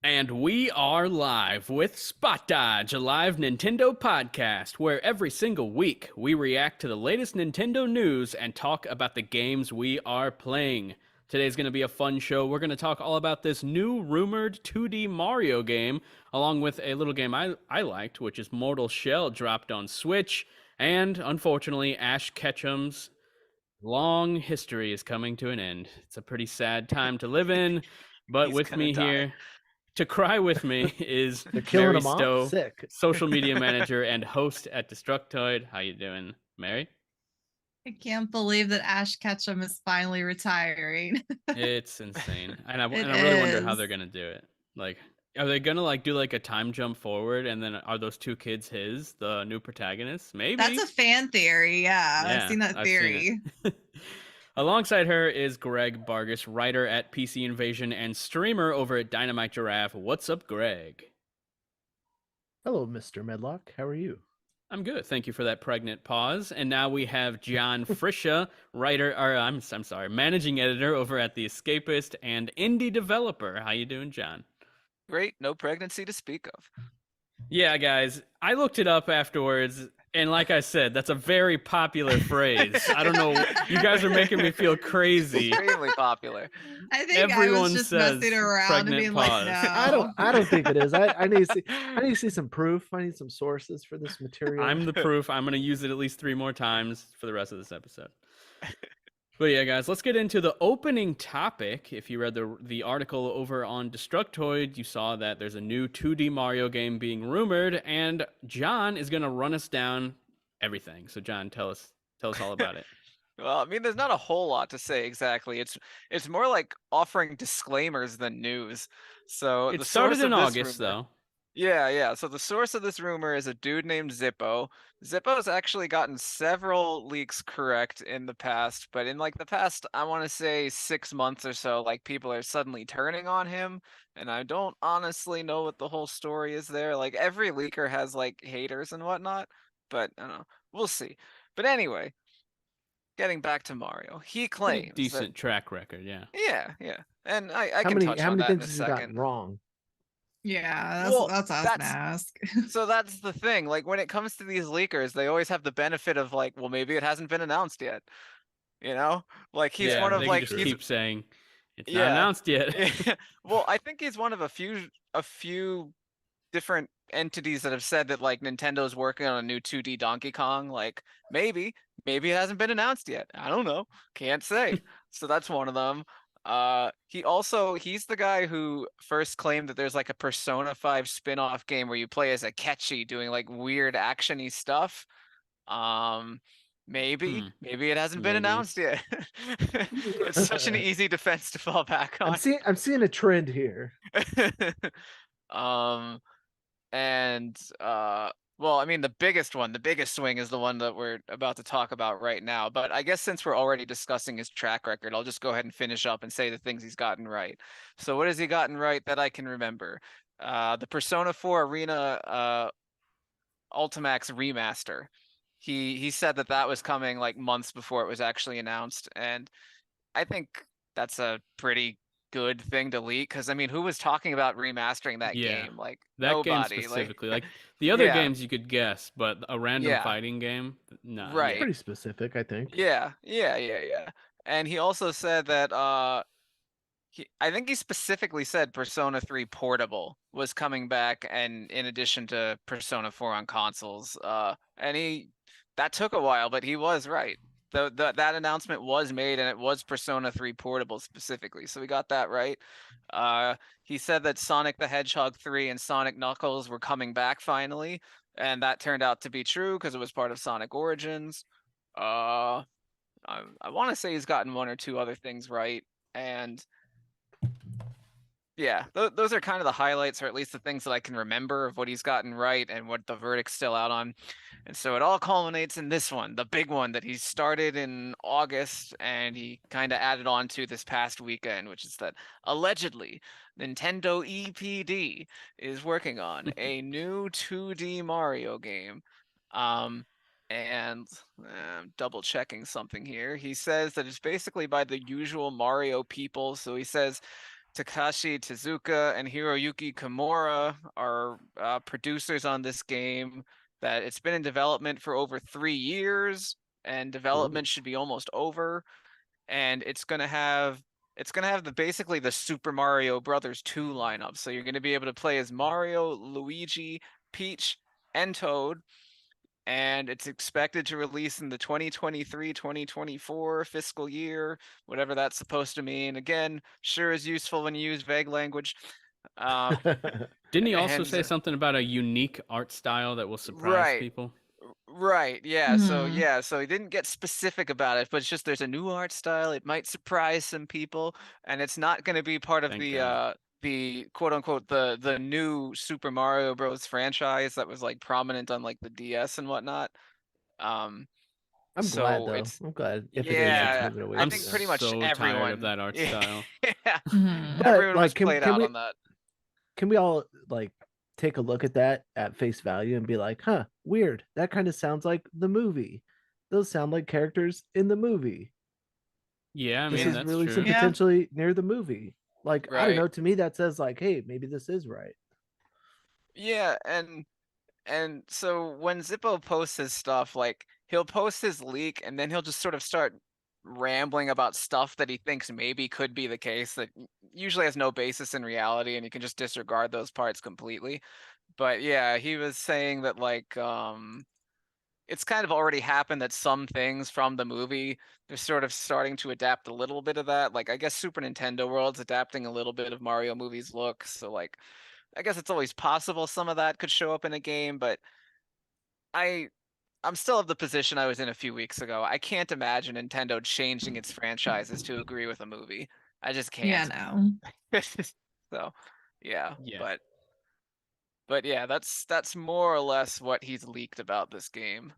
And we are live with Spot Dodge, a live Nintendo podcast where every single week we react to the latest Nintendo news and talk about the games we are playing. Today's going to be a fun show. We're going to talk all about this new rumored 2D Mario game, along with a little game I liked, which is Mortal Shell, dropped on Switch. And unfortunately, Ash Ketchum's long history is coming to an end. It's a pretty sad time to live in, but He's with gonna me die. here to cry with me is They're killing Mary them off? Stowe, Sick. social media manager and host at Destructoid. How you doing, Mary? I can't believe that Ash Ketchum is finally retiring. It's insane, and I It really wonder how is. they're gonna do it. Like, are they gonna do like a time jump forward, and then are those two kids the new protagonists? Maybe. That's a fan theory. Yeah, Yeah, I've seen that theory. it. Alongside her is Greg Bargus, writer at PC Invasion and streamer over at Dynamite Giraffe. What's up, Greg? Hello, Mr. Medlock. How are you? I'm good. Thank you for that pregnant pause. And now we have John Friscia, writer, or I'm sorry, managing editor over at The Escapist and indie developer. How you doing, John? Great, no pregnancy to speak of. Yeah, guys, I looked it up afterwards, and like I said, that's a very popular phrase. I don't know. You guys are making me feel crazy. Extremely popular. I think Everyone I was just says messing around and pregnant being pause. like, no. I don't think it is. I need to see some proof. I need some sources for this material. I'm the proof. I'm going to use it at least 3 more times for the rest of this episode. But yeah, guys, let's get into the opening topic. If you read the article over on Destructoid, you saw that there's a new 2D Mario game being rumored, and John is going to run us down everything. So John, tell us all about it. Well, I mean, there's not a whole lot to say exactly. It's more like offering disclaimers than news. So It the started source in of this August, rumor- though. Yeah. So the source of this rumor is a dude named Zippo. Zippo's actually gotten several leaks correct in the past, but in like the past, I want to say 6 months or so, like people are suddenly turning on him, and I don't honestly know what the whole story is there. Like every leaker has like haters and whatnot, but I don't know. We'll see. But anyway, getting back to Mario, he Pretty claims that decent track record, yeah. yeah, and I how can many touch how on many that in things a has he gotten second. wrong? Yeah, Well, that's what I was gonna ask. So that's the thing. Like when it comes to these leakers, they always have the benefit of like, well, maybe it hasn't been announced yet. You know, like he's Yeah, one of they like can just he's keep saying it's not yeah. announced yet. Well, I think he's one of a few different entities that have said that like Nintendo's working on a new 2D Donkey Kong. Like maybe it hasn't been announced yet. I don't know. Can't say. So that's one of them. He's the guy who first claimed that there's like a Persona 5 spin-off game where you play as a Akechi doing like weird actiony stuff. Maybe it hasn't been Maybe. announced yet. It's such an easy defense to fall back on. I'm seeing a trend here. um and well, I mean the biggest swing is the one that we're about to talk about right now, but I guess since we're already discussing his track record, I'll just go ahead and finish up and say the things he's gotten right. So what has he gotten right that I can remember? The Persona 4 Arena Ultimax remaster. He said that was coming like months before it was actually announced, and I think that's a pretty good thing to leak, because I mean, who was talking about remastering that Yeah, game? Like that nobody. game specifically. Like the other Yeah. games you could guess, but a random Yeah. fighting game, no. Right. Pretty specific, I think. Yeah. And he also said that I think he specifically said Persona 3 Portable was coming back, and in addition to Persona 4 on consoles. And that took a while, but he was right. That announcement was made, and it was Persona 3 Portable specifically, so we got that right. He said that Sonic the Hedgehog 3 and Sonic Knuckles were coming back finally, and that turned out to be true because it was part of Sonic Origins. I want to say he's gotten one or two other things right, and yeah, those are kind of the highlights, or at least the things that I can remember of what he's gotten right and what the verdict's still out on. And so it all culminates in this one, the big one that he started in August and he kind of added on to this past weekend, which is that allegedly Nintendo EPD is working on a new 2D Mario game. And I'm double checking something here. He says that it's basically by the usual Mario people. So he says Takashi Tezuka and Hiroyuki Kimura are producers on this game. That it's been in development for over 3 years, and development should be almost over. And it's gonna have basically the Super Mario Brothers 2 lineup. So you're gonna be able to play as Mario, Luigi, Peach, and Toad. And it's expected to release in the 2023-2024 fiscal year, whatever that's supposed to mean. Again, sure is useful when you use vague language. Didn't he also and say something about a unique art style that will surprise Right. people? Right, yeah. So Mhm. yeah, so he didn't get specific about it, but it's just there's a new art style. It might surprise some people, and it's not going to be part of Thank God. the quote unquote the new Super Mario Bros. Franchise that was like prominent on like the DS and whatnot. Um, I'm glad so though. it's I'm glad if it is, it's yeah, moving away I I'm from think that. pretty much so tired of everyone, that art yeah, style. yeah, Mhm. But everyone was like, played out on that. can we all like take a look at that at face value and be like, huh, weird. That kind of sounds like the movie. Those sound like characters in the movie. Yeah, I This mean, Yeah. is that's releasing true. Yeah. potentially near the movie. Like, I don't Right. know. To me, that says like, hey, maybe this is right. Yeah, and so when Zippo posts his stuff, like he'll post his leak and then he'll just sort of start rambling about stuff that he thinks maybe could be the case that usually has no basis in reality, and you can just disregard those parts completely. But yeah, he was saying that like it's kind of already happened that some things from the movie they're sort of starting to adapt a little bit of that. Like I guess Super Nintendo World's adapting a little bit of Mario movie's look, so like I guess it's always possible some of that could show up in a game, but I I'm still of the position I was in a few weeks ago. I can't imagine Nintendo changing its franchises to agree with a movie. I just Yeah, can't. no. So, yeah, Yeah. but yeah, that's more or less what he's leaked about this game.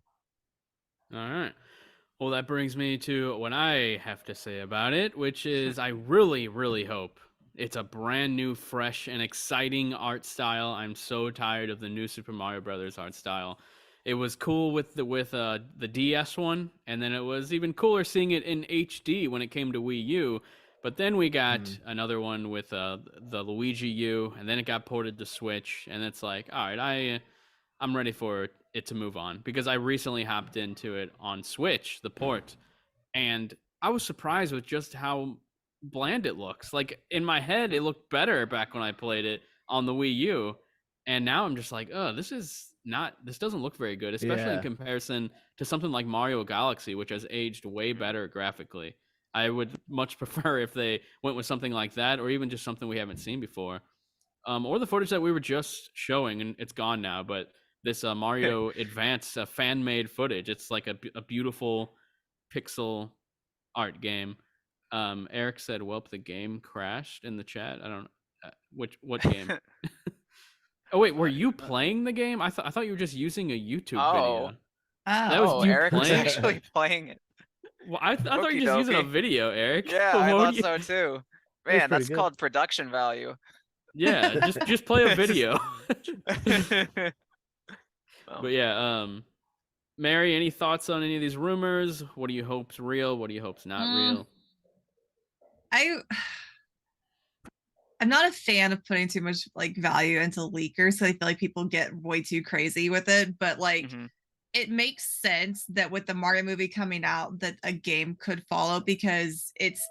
All right. Well, that brings me to what I have to say about it, which is I really, really hope it's a brand new, fresh, and exciting art style. I'm so tired of the new Super Mario Brothers art style. It was cool with the DS one, and then it was even cooler seeing it in HD when it came to Wii U. But then we got another one with the Luigi U, and then it got ported to Switch, and it's like, all right, I'm ready for it to move on because I recently hopped into it on Switch, the port, and I was surprised with just how bland it looks. Like in my head, it looked better back when I played it on the Wii U, and now I'm just like, oh, this doesn't look very good, especially in Yeah. comparison to something like Mario Galaxy, which has aged way better graphically. I would much prefer if they went with something like that, or even just something we haven't seen before, or the footage that we were just showing, and it's gone now. But this Mario Advance fan-made footage, it's like a beautiful pixel art game. Eric said, "Welp, the game crashed" in the chat. I don't what game. Oh wait, were you playing the game? I thought you were just using a YouTube Oh, video. That was Oh. oh, you Eric was playing. actually playing it. Well, I thought you Okie were just using a dokie. video, Eric. Yeah, What I would thought you? so too. It was Man, pretty that's good. called production value. Yeah, just play a Just- video. Well, But yeah, Mary, any thoughts on any of these rumors? What do you hope's real? What do you hope's not Mm, real? I I'm not a fan of putting too much like value into leakers. So I feel like people get way too crazy with it. But like mhm. it makes sense that with the Mario movie coming out, that a game could follow because it's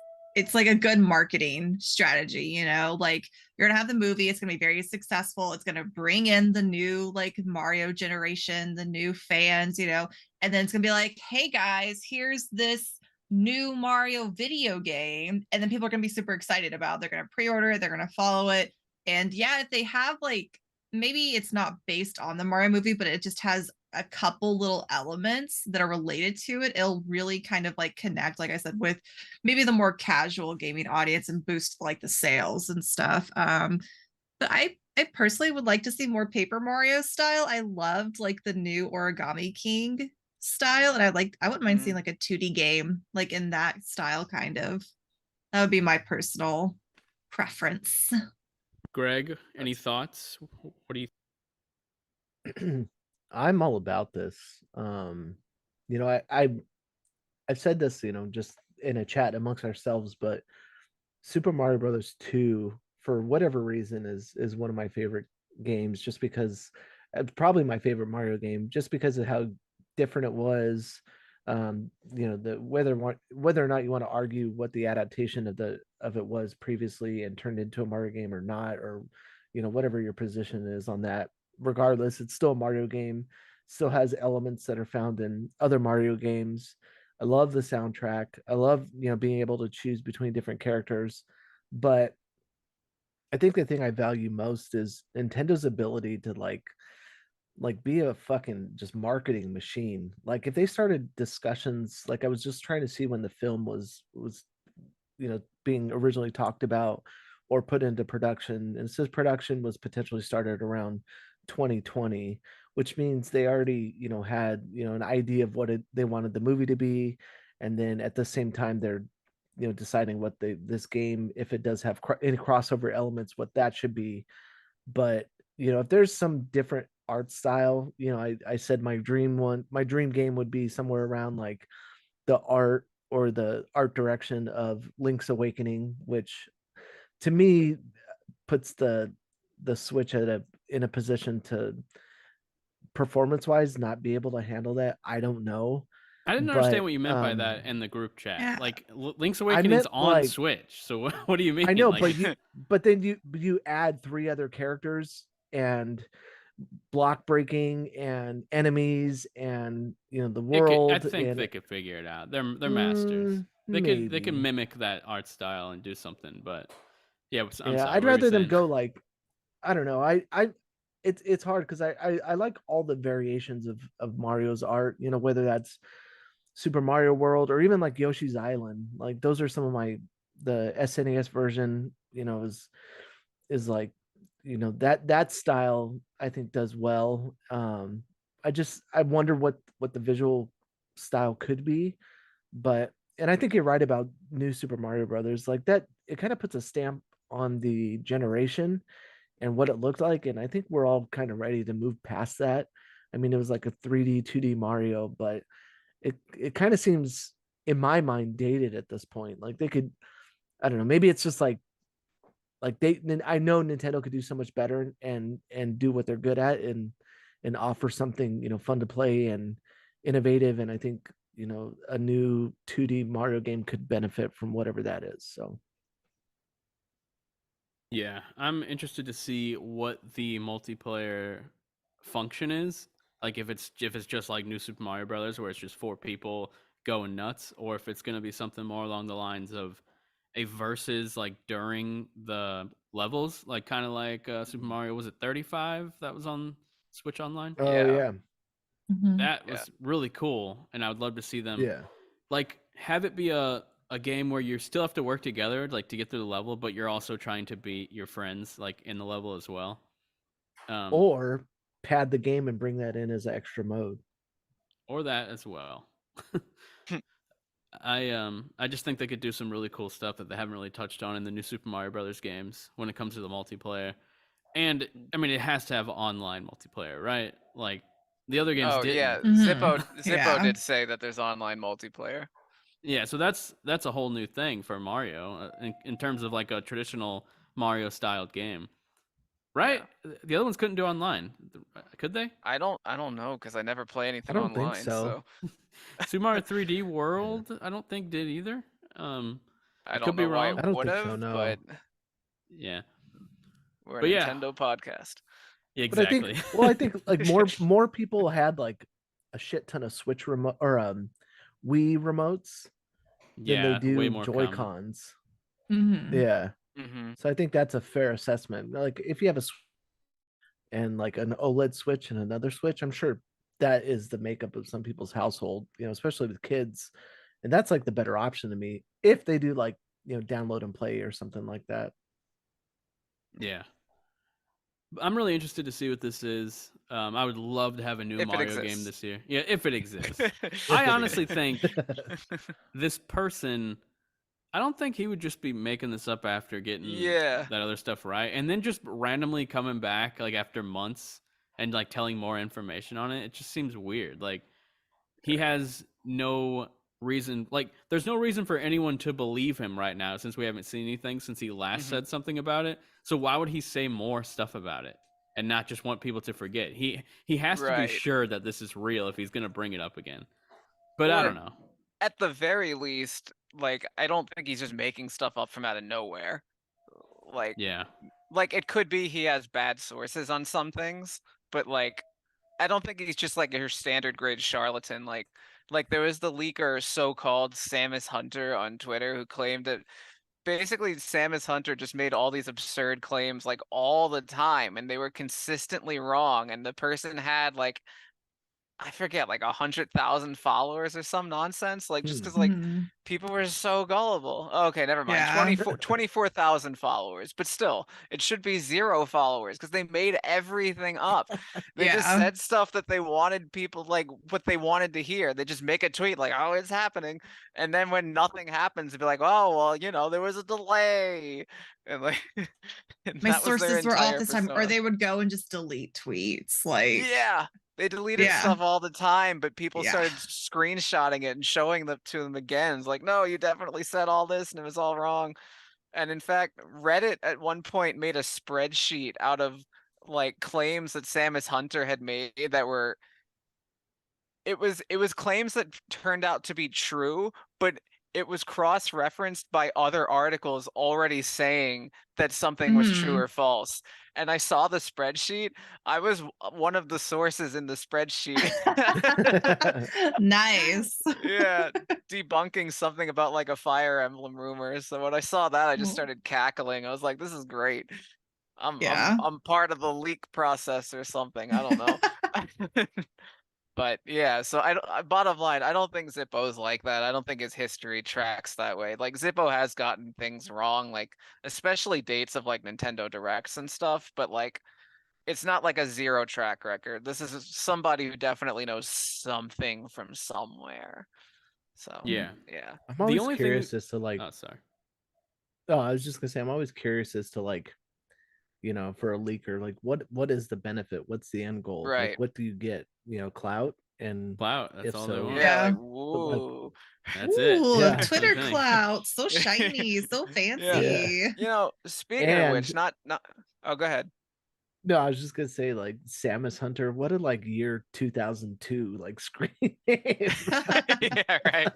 like a good marketing strategy, you know, like you're gonna have the movie, it's gonna be very successful, it's gonna bring in the new like Mario generation, the new fans, you know, and then it's gonna be like, hey guys, here's this new Mario video game, and then people are gonna be super excited about it. They're gonna pre-order it, they're gonna follow it. And yeah, if they have like maybe it's not based on the Mario movie, but it just has a couple little elements that are related to it, it'll really kind of like connect, like I said, with maybe the more casual gaming audience and boost like the sales and stuff. But I personally would like to see more Paper Mario style. I loved like the new Origami King style, and I wouldn't mind seeing Mhm. like a 2D game like in that style kind of. That would be my personal preference. Greg, any That's thoughts? What do you? I'm all about this. I I've said this, just in a chat amongst ourselves, but Super Mario Brothers 2, for whatever reason, is one of my favorite games, just because probably my favorite Mario game, just because of how different it was. The whether or not you want to argue what the adaptation of it was previously and turned into a Mario game or not, or whatever your position is on that. Regardless, it's still a Mario game. Still has elements that are found in other Mario games. I love the soundtrack. I love, being able to choose between different characters. But I think the thing I value most is Nintendo's ability to be a fucking just marketing machine. Like if they started discussions, like I was just trying to see when the film was being originally talked about or put into production, and it says production was potentially started around 2020, which means they already had an idea of what they wanted the movie to be, and then at the same time they're deciding what this game, if it does have any crossover elements, what that should be. But if there's some different art style, I said my dream game would be somewhere around like the art or the art direction of Link's Awakening, which to me puts the Switch in a position to performance wise not be able to handle that. I don't know. I didn't But understand what you meant by that in the group chat. Yeah. Like Link's I Awakening's meant on like Switch, so what do you mean? I know, like, but then you add three other characters and block breaking and enemies and the world. I think and they could figure it out. They're masters. They can maybe. mimic that art style and do something. But yeah, I'm Yeah, sorry. I'd What were you rather them saying? go like, I don't know. It's hard because I like all the variations of Mario's art. Whether that's Super Mario World or even like Yoshi's Island. Like those are some of the SNES version. Is like that style I think does well. I wonder what the visual style could be, but and I think you're right about New Super Mario Brothers. Like that, it kind of puts a stamp on the generation and what it looked like, and I think we're all kind of ready to move past that. I mean, it was like a 3D 2D Mario, but it kind of seems in my mind dated at this point. Like they could, I don't know, maybe it's just like I know Nintendo could do so much better and do what they're good at and offer something fun to play and innovative. And I think a new 2D Mario game could benefit from whatever that is. So Yeah, I'm interested to see what the multiplayer function is. Like if it's just like New Super Mario Brothers, where it's just four people going nuts, or if it's gonna be something more along the lines of a versus like during the levels, like kind of like Super Mario. Was it 35 that was on Switch Online? oh Yeah. yeah, Mhm. That was really cool, and I would love to see them yeah. like have it be a game where you still have to work together like to get through the level, but you're also trying to beat your friends like in the level as well. Or pad the game and bring that in as an extra mode. Or that as well. I just think they could do some really cool stuff that they haven't really touched on in the new Super Mario Brothers games when it comes to the multiplayer. And I mean, it has to have online multiplayer, right? Like the other games Oh didn't. yeah, Mhm. Zippo Yeah. did say that there's online multiplayer. Yeah, so that's a whole new thing for Mario in terms of like a traditional Mario styled game, right? The other ones couldn't do online, could they? I don't know because I never play I anything don't think online, so. so Super Mario 3D Yeah. World, I don't think did either. I I don't could be know why wrong. it I don't would think so. have, No. but Yeah, we're a but yeah, Nintendo podcast. But I think, exactly. well, I think like more people had like a shit ton of Switch remote or Wii remotes than they Yeah, way do more Joy common. Cons. Mhm. Yeah. Mm-hmm. So I think that's a fair assessment. Like if you have and like an OLED Switch and another Switch, I'm sure that is the makeup of some people's household, especially with kids. And that's like the better option to me if they do like, download and play or something like that. Yeah, I'm really interested to see what this is. I would love to have a new If it Mario game exists. this year. Yeah, if it exists. If I it honestly exists. think this person, I don't think he would just be making this up after getting Yeah. that other stuff right, and then just randomly coming back like after months and like telling more information on it. It just seems weird. Like he has no reason. Like, there's no reason for anyone to believe him right now since we haven't seen anything since he last said something about it. So why would he say more stuff about it and not just want people to forget? He has to be Right. sure that this is real if he's gonna bring it up again. But I Or don't know. at the very least, like, I don't think he's just making stuff up from out of nowhere. Like, Yeah. like it could be he has bad sources on some things, but like, I don't think he's just like your standard grade charlatan. Like there was the leaker so-called Samus Hunter on Twitter who claimed that basically Samus Hunter just made all these absurd claims like all the time, and they were consistently wrong. And the person had like, I forget, like 100,000 followers or some nonsense. Like just because like Mhm. people were so gullible. Okay, never mind. Yeah. 24,000 followers, but still, it should be 0 followers because they made everything up. They just Yeah. said stuff that they wanted people like what they wanted to hear. They just make a tweet like, "Oh, it's happening," and then when nothing happens, they'd be like, "Oh, well, you know, there was a delay," and like, and My that was their sources were off entire this time, or persona. they would go and just delete tweets. Like, Yeah. They deleted Yeah. stuff all the time, but people Yeah. started screenshotting it and showing them to them again. It's like, no, you definitely said all this and it was all wrong. And in fact, Reddit at one point made a spreadsheet out of like claims that Samus Hunter had made that were it was claims that turned out to be true, but it was cross-referenced by other articles already saying that something was true Mhm. or false. And I saw the spreadsheet. I was one of the sources in the spreadsheet. Nice. Yeah, debunking something about like a Fire Emblem rumor. So when I saw that, I just started cackling. I was like, "This is great. Yeah. I'm part of the leak process or something. I don't know." But yeah, so bottom line, I don't think Zippo's like that. I don't think his history tracks that way. Like Zippo has gotten things wrong, like especially dates of like Nintendo Directs and stuff, but like it's not like a 0 track record. This is somebody who definitely knows something from somewhere. So Yeah. yeah. I'm The always only curious thing. as to like. Oh, sorry. Oh, I was just gonna say I'm always curious as to like, for a leaker, like what is the benefit? What's the end goal? Like, Right. what do you get? Clout, and Clout. That's if all they so, want. Yeah, like Yeah. woo. That's it. Ooh, Yeah. That's the Twitter thing. clout, so shiny, so Yeah. Yeah. fancy. You know, speaking of which, and not oh, go ahead. no, I was just gonna say like Samus Hunter. What a like year 2002 like screen name. Yeah, right.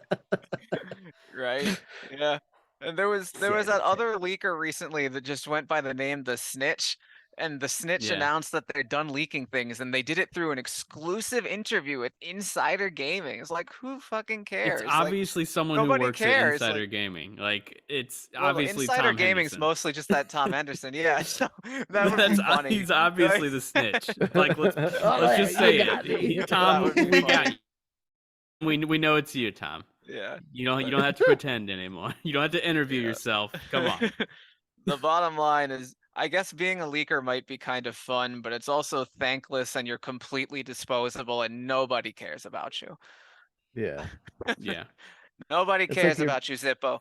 Right. Yeah. And there was that Samus. other leaker recently that just went by the name The Snitch. And The Snitch Yeah. announced that they're done leaking things, and they did it through an exclusive interview with Insider Gaming. It's like, who fucking cares? It's Like, obviously someone who nobody works at cares. Insider Like, Gaming. Like, it's well, obviously Insider Tom Gaming's Henderson. mostly just that Tom Henderson. Yeah, so that would be That's funny. he's obviously the snitch. Like, let's Oh, just you say got me. it. Tom, That would be we got funny. you. We know it's you, Tom. Yeah. You don't have to pretend anymore. You don't have to interview Yeah. yourself. Come on. The bottom line is, I guess being a leaker might be kind of fun, but it's also thankless and you're completely disposable and nobody cares about you. Yeah. Yeah. Nobody It's cares like you're- about you, Zippo.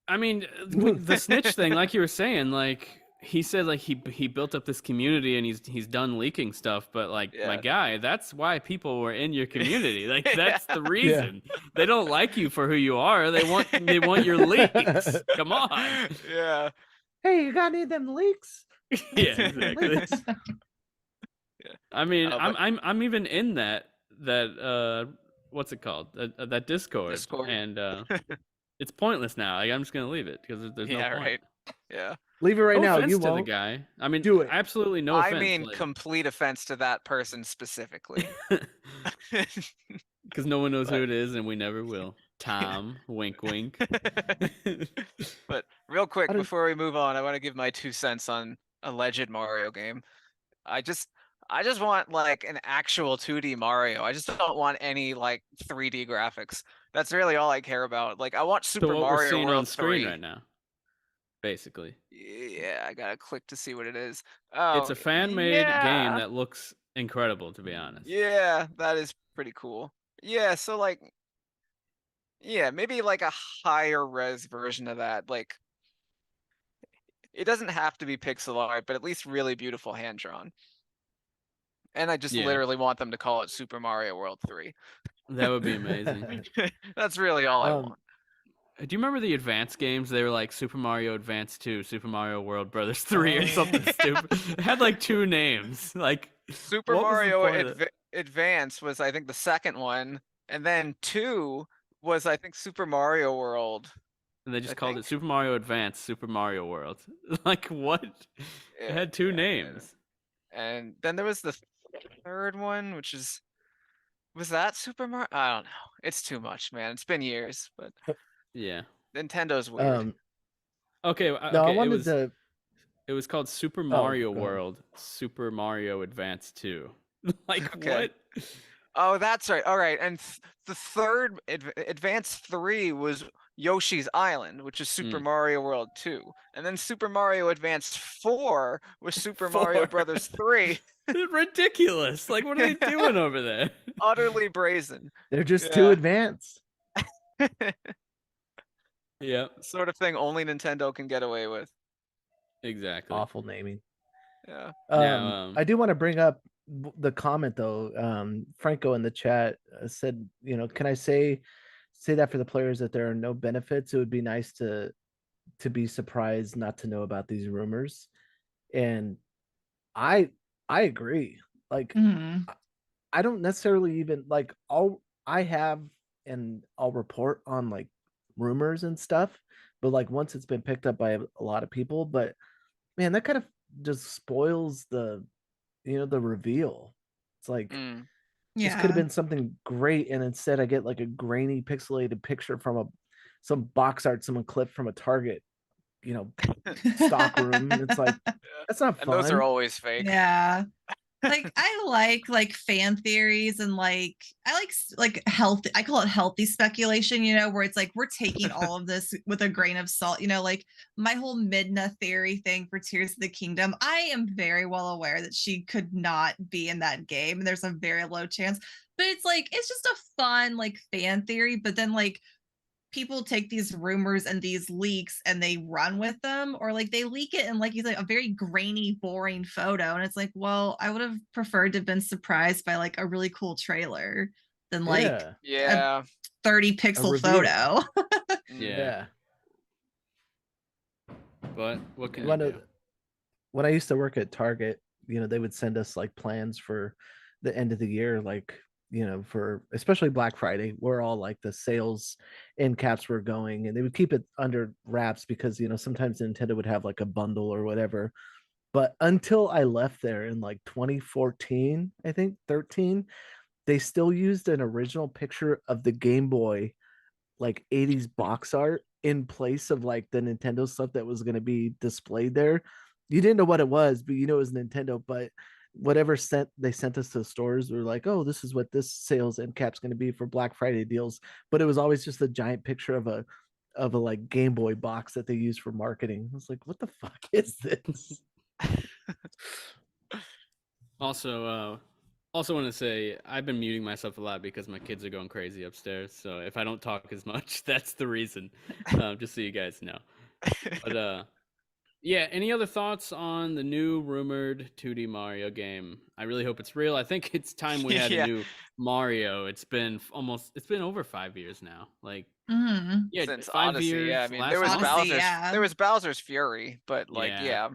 I mean, the snitch thing, like you were saying, like he said, like he built up this community and he's done leaking stuff, but like my Yeah. guy, that's why people were in your community. Like Yeah. that's the reason. They don't like you for who you are. They want your leaks. Come on. Yeah. Hey, you got any of them leaks? Yeah, exactly. Leaks. I mean, But- I'm even in that what's it called? That Discord. Discord. And it's pointless now. Like, I'm just gonna leave it because there's Yeah, no point. right. Yeah. Leave it right No now. offense You to the won't. guy. I mean, Do it. absolutely no I offense. mean, like, complete offense to that person specifically. because no one knows who it is, and we never will. Tom, wink, wink. But real quick, How does- before we move on, I want to give my 2 cents on alleged Mario game. I just want like an actual 2D Mario. I just don't want any like 3D graphics. That's really all I care about. Like I want So Super what we're Mario seeing World on screen 3. right now, basically, Yeah, I gotta click to see what it is. it's Oh, a fan-made yeah. game that looks incredible, to be honest. Yeah, that is pretty cool. Yeah, so like, yeah, maybe like a higher res version of that. Like, it doesn't have to be pixel art, but at least really beautiful hand drawn. And I just Yeah. literally want them to call it Super Mario World 3. That would be amazing. That's really all I Um, want. Do you remember the Advance games? They were like Super Mario Advance 2, Super Mario World Brothers 3, or something stupid. It had like 2 names. Like, Super what was the Mario point of that? Advance was, I think, the second one, and then 2 was, I think, Super Mario World. And they just I called think. it Super Mario Advance, Super Mario World. Like, what? It Yeah, had 2 yeah, names. and then there was the third one, which was that Super Mario? I don't know. It's too much, man. It's been years, but Yeah. Nintendo's weird. Okay, no, I okay. wanted to. It was called Super Oh, Mario go ahead. World, Super Mario Advance 2. Like, Okay. what? Oh, that's right. All right, and the third Advance 3 was Yoshi's Island, which is Super Mm. Mario World 2, and then Super Mario Advance 4 was Super 4. Mario Brothers 3. Ridiculous. Like, what are they doing over there? Utterly brazen. They're just too Yeah. advanced. Yeah, Sort of thing only Nintendo can get away with. exactly. Awful naming. Yeah. Now, I do want to bring up the comment though. Franco in the chat said, can I say that for the players that there are no benefits? It would be nice to be surprised not to know about these rumors, and I agree. Like, Mhm. I don't necessarily even like. I have and I'll report on like rumors and stuff, but like once it's been picked up by a lot of people, but man, that kind of just spoils the the reveal. It's like Mm. this could have Yeah. been something great, and instead I get like a grainy pixelated picture from some box art someone clipped from a Target, stock room. And it's like, that's not And those are fun. always fake. Yeah. Like I like fan theories, and I like healthy, I call it healthy speculation, where it's like we're taking all of this with a grain of salt, like my whole Midna theory thing for Tears of the Kingdom. I am very well aware that she could not be in that game, and there's a very low chance, but it's like it's just a fun like fan theory. But then like people take these rumors and these leaks and they run with them, or like they leak it in, like you said, a very grainy, boring photo, and it's like, well, I would have preferred to have been surprised by like a really cool trailer than like a Yeah. 30 pixel reveal. photo. yeah. But what can you do? When I used to work at Target, they would send us like plans for the end of the year, like for especially Black Friday, where all like the sales end caps were going, and they would keep it under wraps because sometimes Nintendo would have like a bundle or whatever. But until I left there in like 2014, I think 13, they still used an original picture of the Game Boy, like 80s box art, in place of like the Nintendo stuff that was going to be displayed there. You didn't know what it was, but it was Nintendo. But whatever they sent us to the stores, were like, oh, this is what this sales end cap's going to be for Black Friday deals. But it was always just a giant picture of a like Game Boy box that they use for marketing. I was like, what the fuck is this? Also want to say I've been muting myself a lot because my kids are going crazy upstairs. So if I don't talk as much, that's the reason. Just so you guys know. But yeah, any other thoughts on the new rumored 2D Mario game? I really hope it's real. I think it's time we had Yeah. a new Mario. It's been over 5 years now. Like, Mhm. yeah, Since 5 Odyssey, years. yeah. I mean, last there was Odyssey. Odyssey, Bowser's yeah. there was Bowser's Fury, but like, Yeah. yeah.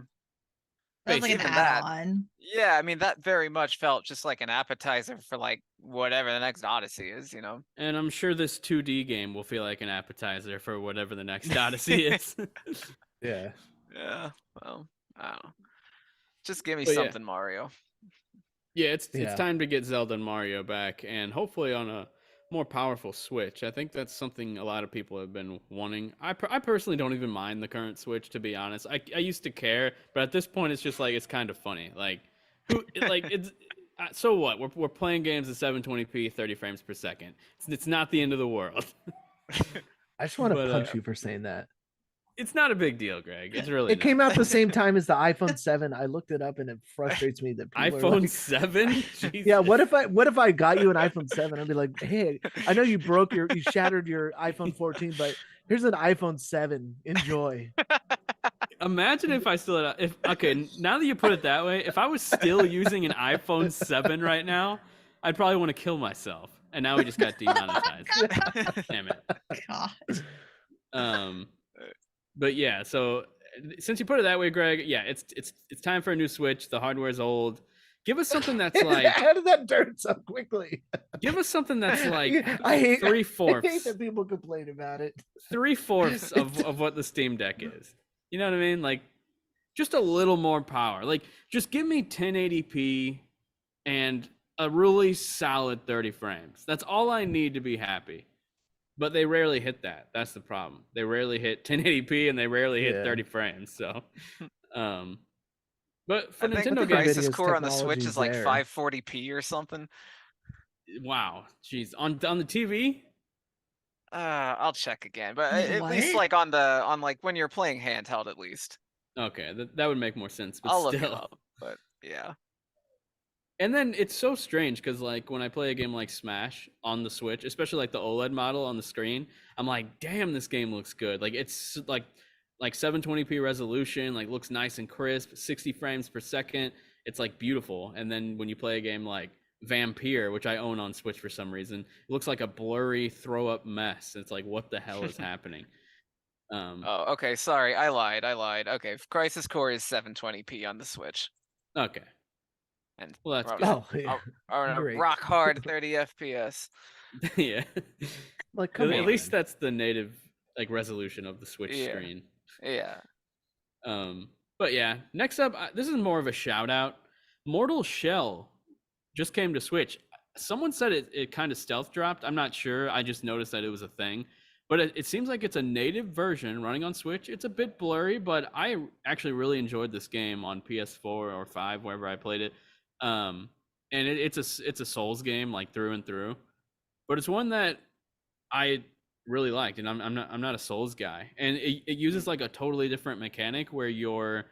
That was like an Even that. add-on. Yeah, I mean, that very much felt just like an appetizer for like whatever the next Odyssey is, And I'm sure this 2D game will feel like an appetizer for whatever the next Odyssey is. Yeah. Yeah, well, I don't know. Just give me But yeah. something, Mario. Yeah, it's Yeah. time to get Zelda and Mario back, and hopefully on a more powerful Switch. I think that's something a lot of people have been wanting. I personally don't even mind the current Switch, to be honest. I used to care, but at this point, it's just like it's kind of funny. Like, it's so what? We're playing games at 720p, 30 frames per second. It's not the end of the world. I just want to But, punch you for saying that. It's not a big deal, Greg. It's really It came out the same time as the iPhone 7. I looked it up, and it frustrates me that people are iPhone like, 7. yeah, what if I got you an iPhone 7? I'd be like, hey, I know you shattered your iPhone 14, but here's an iPhone 7. Enjoy. Imagine if I still had okay, now that you put it that way, if I was still using an iPhone 7 right now, I'd probably want to kill myself. and now we just got demonetized. Damn it. God. But yeah, so since you put it that way, Greg, yeah, it's time for a new Switch. The hardware's old. Give us something that's like How did that turn so quickly? give us something that's like I hate 3/4 that people complain about it. 3/4 of what the Steam Deck is. You know what I mean? Like just a little more power. Like just give me 1080p and a really solid 30 frames. That's all I need to be happy. But they rarely hit that. That's the problem. They rarely hit 1080p and they rarely hit 30 frames. So but for I think Nintendo the games, Crisis Core on the Switch technology's is like there. 540p or something. wow, jeez, on the TV. I'll check again, but Wait, at least what? like on like when you're playing handheld, at least. Okay, that would make more sense. But I'll look still, it up. But yeah, and then it's so strange because like when I play a game like Smash on the Switch, especially like the OLED model on the screen, I'm like, damn, this game looks good. Like it's like 720p resolution, like looks nice and crisp, 60 frames per second. It's like beautiful. And then when you play a game like Vampire, which I own on Switch for some reason, it looks like a blurry throw up mess. It's like, what the hell is happening? Oh, okay. Sorry, I lied. Okay, Crisis Core is 720p on the Switch, Okay. and Well, that's we're good. on Oh, yeah. a Great. rock hard 30 FPS. Yeah. Like, come At on. least that's the native like resolution of the Switch Yeah. screen. Yeah. But yeah, next up, this is more of a shout out. Mortal Shell just came to Switch. Someone said it kind of stealth dropped. I'm not sure. I just noticed that it was a thing. But it seems like it's a native version running on Switch. It's a bit blurry, but I actually really enjoyed this game on PS4 or 5, wherever I played it. And it's a Souls game like through and through. But it's one that I really liked, and I'm not a Souls guy. And it uses like a totally different mechanic where you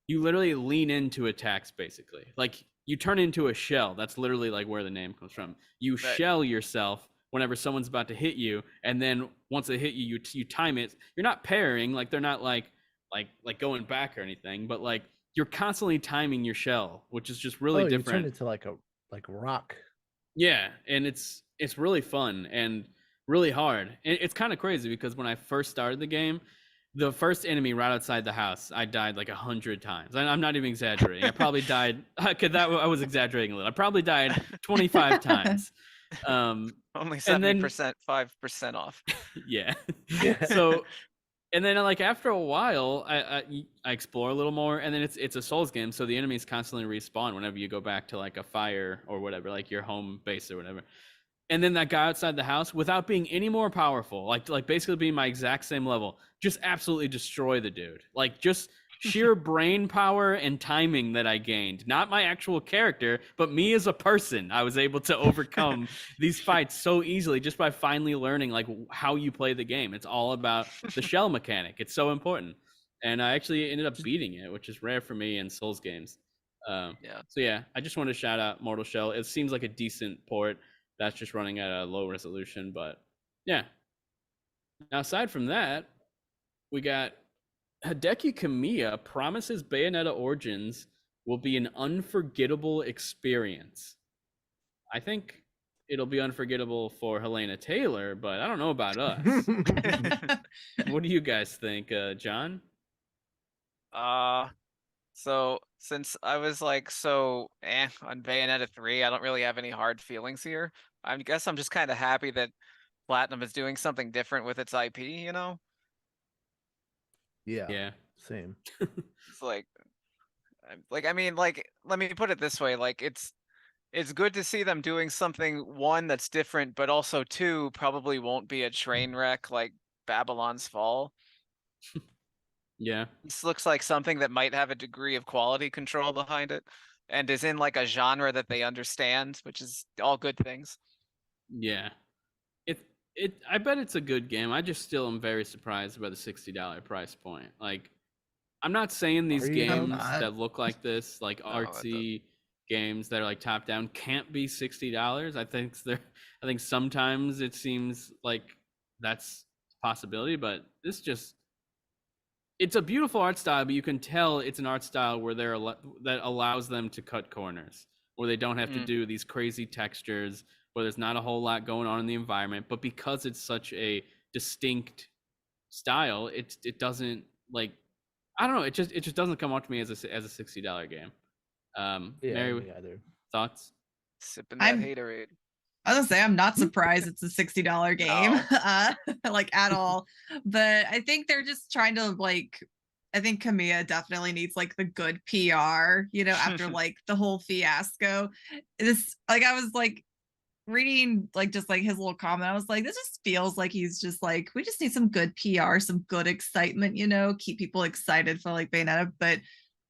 literally lean into attacks basically. Like you turn into a shell. That's literally like where the name comes from. You shell yourself whenever someone's about to hit you, and then once they hit you, you time it. You're not parrying, like they're not like going back or anything, but like you're constantly timing your shell, which is just really different. You turn into like a rock. Yeah, and it's really fun and really hard. And it's kind of crazy because when I first started the game, the first enemy right outside the house, I died like 100 times. I'm not even exaggerating. I probably died. I was exaggerating a little. I probably died 25 times. Only 70%, 5% off. Yeah. So, and then like after a while, I explore a little more, and then it's a Souls game, so the enemies constantly respawn whenever you go back to like a fire or whatever, like your home base or whatever. And then that guy outside the house, without being any more powerful, like basically being my exact same level, just absolutely destroy the dude. Like just sheer brain power and timing that I gained. Not my actual character, but me as a person. I was able to overcome these fights so easily just by finally learning like how you play the game. It's all about the shell mechanic. It's so important. And I actually ended up beating it, which is rare for me in Souls games. Yeah. So yeah, I just want to shout out Mortal Shell. It seems like a decent port. That's just running at a low resolution, but yeah. Now, aside from that, we got Hideki Kamiya promises Bayonetta Origins will be an unforgettable experience. I think it'll be unforgettable for Helena Taylor, but I don't know about us. What do you guys think, John? So since I was like on Bayonetta 3, I don't really have any hard feelings here. I guess I'm just kind of happy that Platinum is doing something different with its IP, you know? Yeah. Same. It's like I mean, like, let me put it this way, like it's good to see them doing something, one, that's different, but also two, probably won't be a train wreck like Babylon's Fall. Yeah. This looks like something that might have a degree of quality control behind it and is in like a genre that they understand, which is all good things. Yeah. I bet it's a good game. I just still am very surprised by the $60 price point. Like, I'm not saying these Are you? games not. that look like this, like artsy games that are like top down, can't be $60. I think sometimes it seems like that's a possibility, but it's a beautiful art style, but you can tell it's an art style where that allows them to cut corners, where they don't have to do these crazy textures, where there's not a whole lot going on in the environment, but because it's such a distinct style, it doesn't like, I don't know, it just doesn't come off to me as a $60 game. Yeah, Mary, me either. thoughts? Sipping that I'm- haterade. I was gonna say I'm not surprised it's a $60 game, like at all. But I think they're just trying to like. I think Kamiya definitely needs like the good PR, you know, after like the whole fiasco. This like I was like reading like just like his little comment. I was like, this just feels like he's just like, we just need some good PR, some good excitement, you know, keep people excited for like Bayonetta. But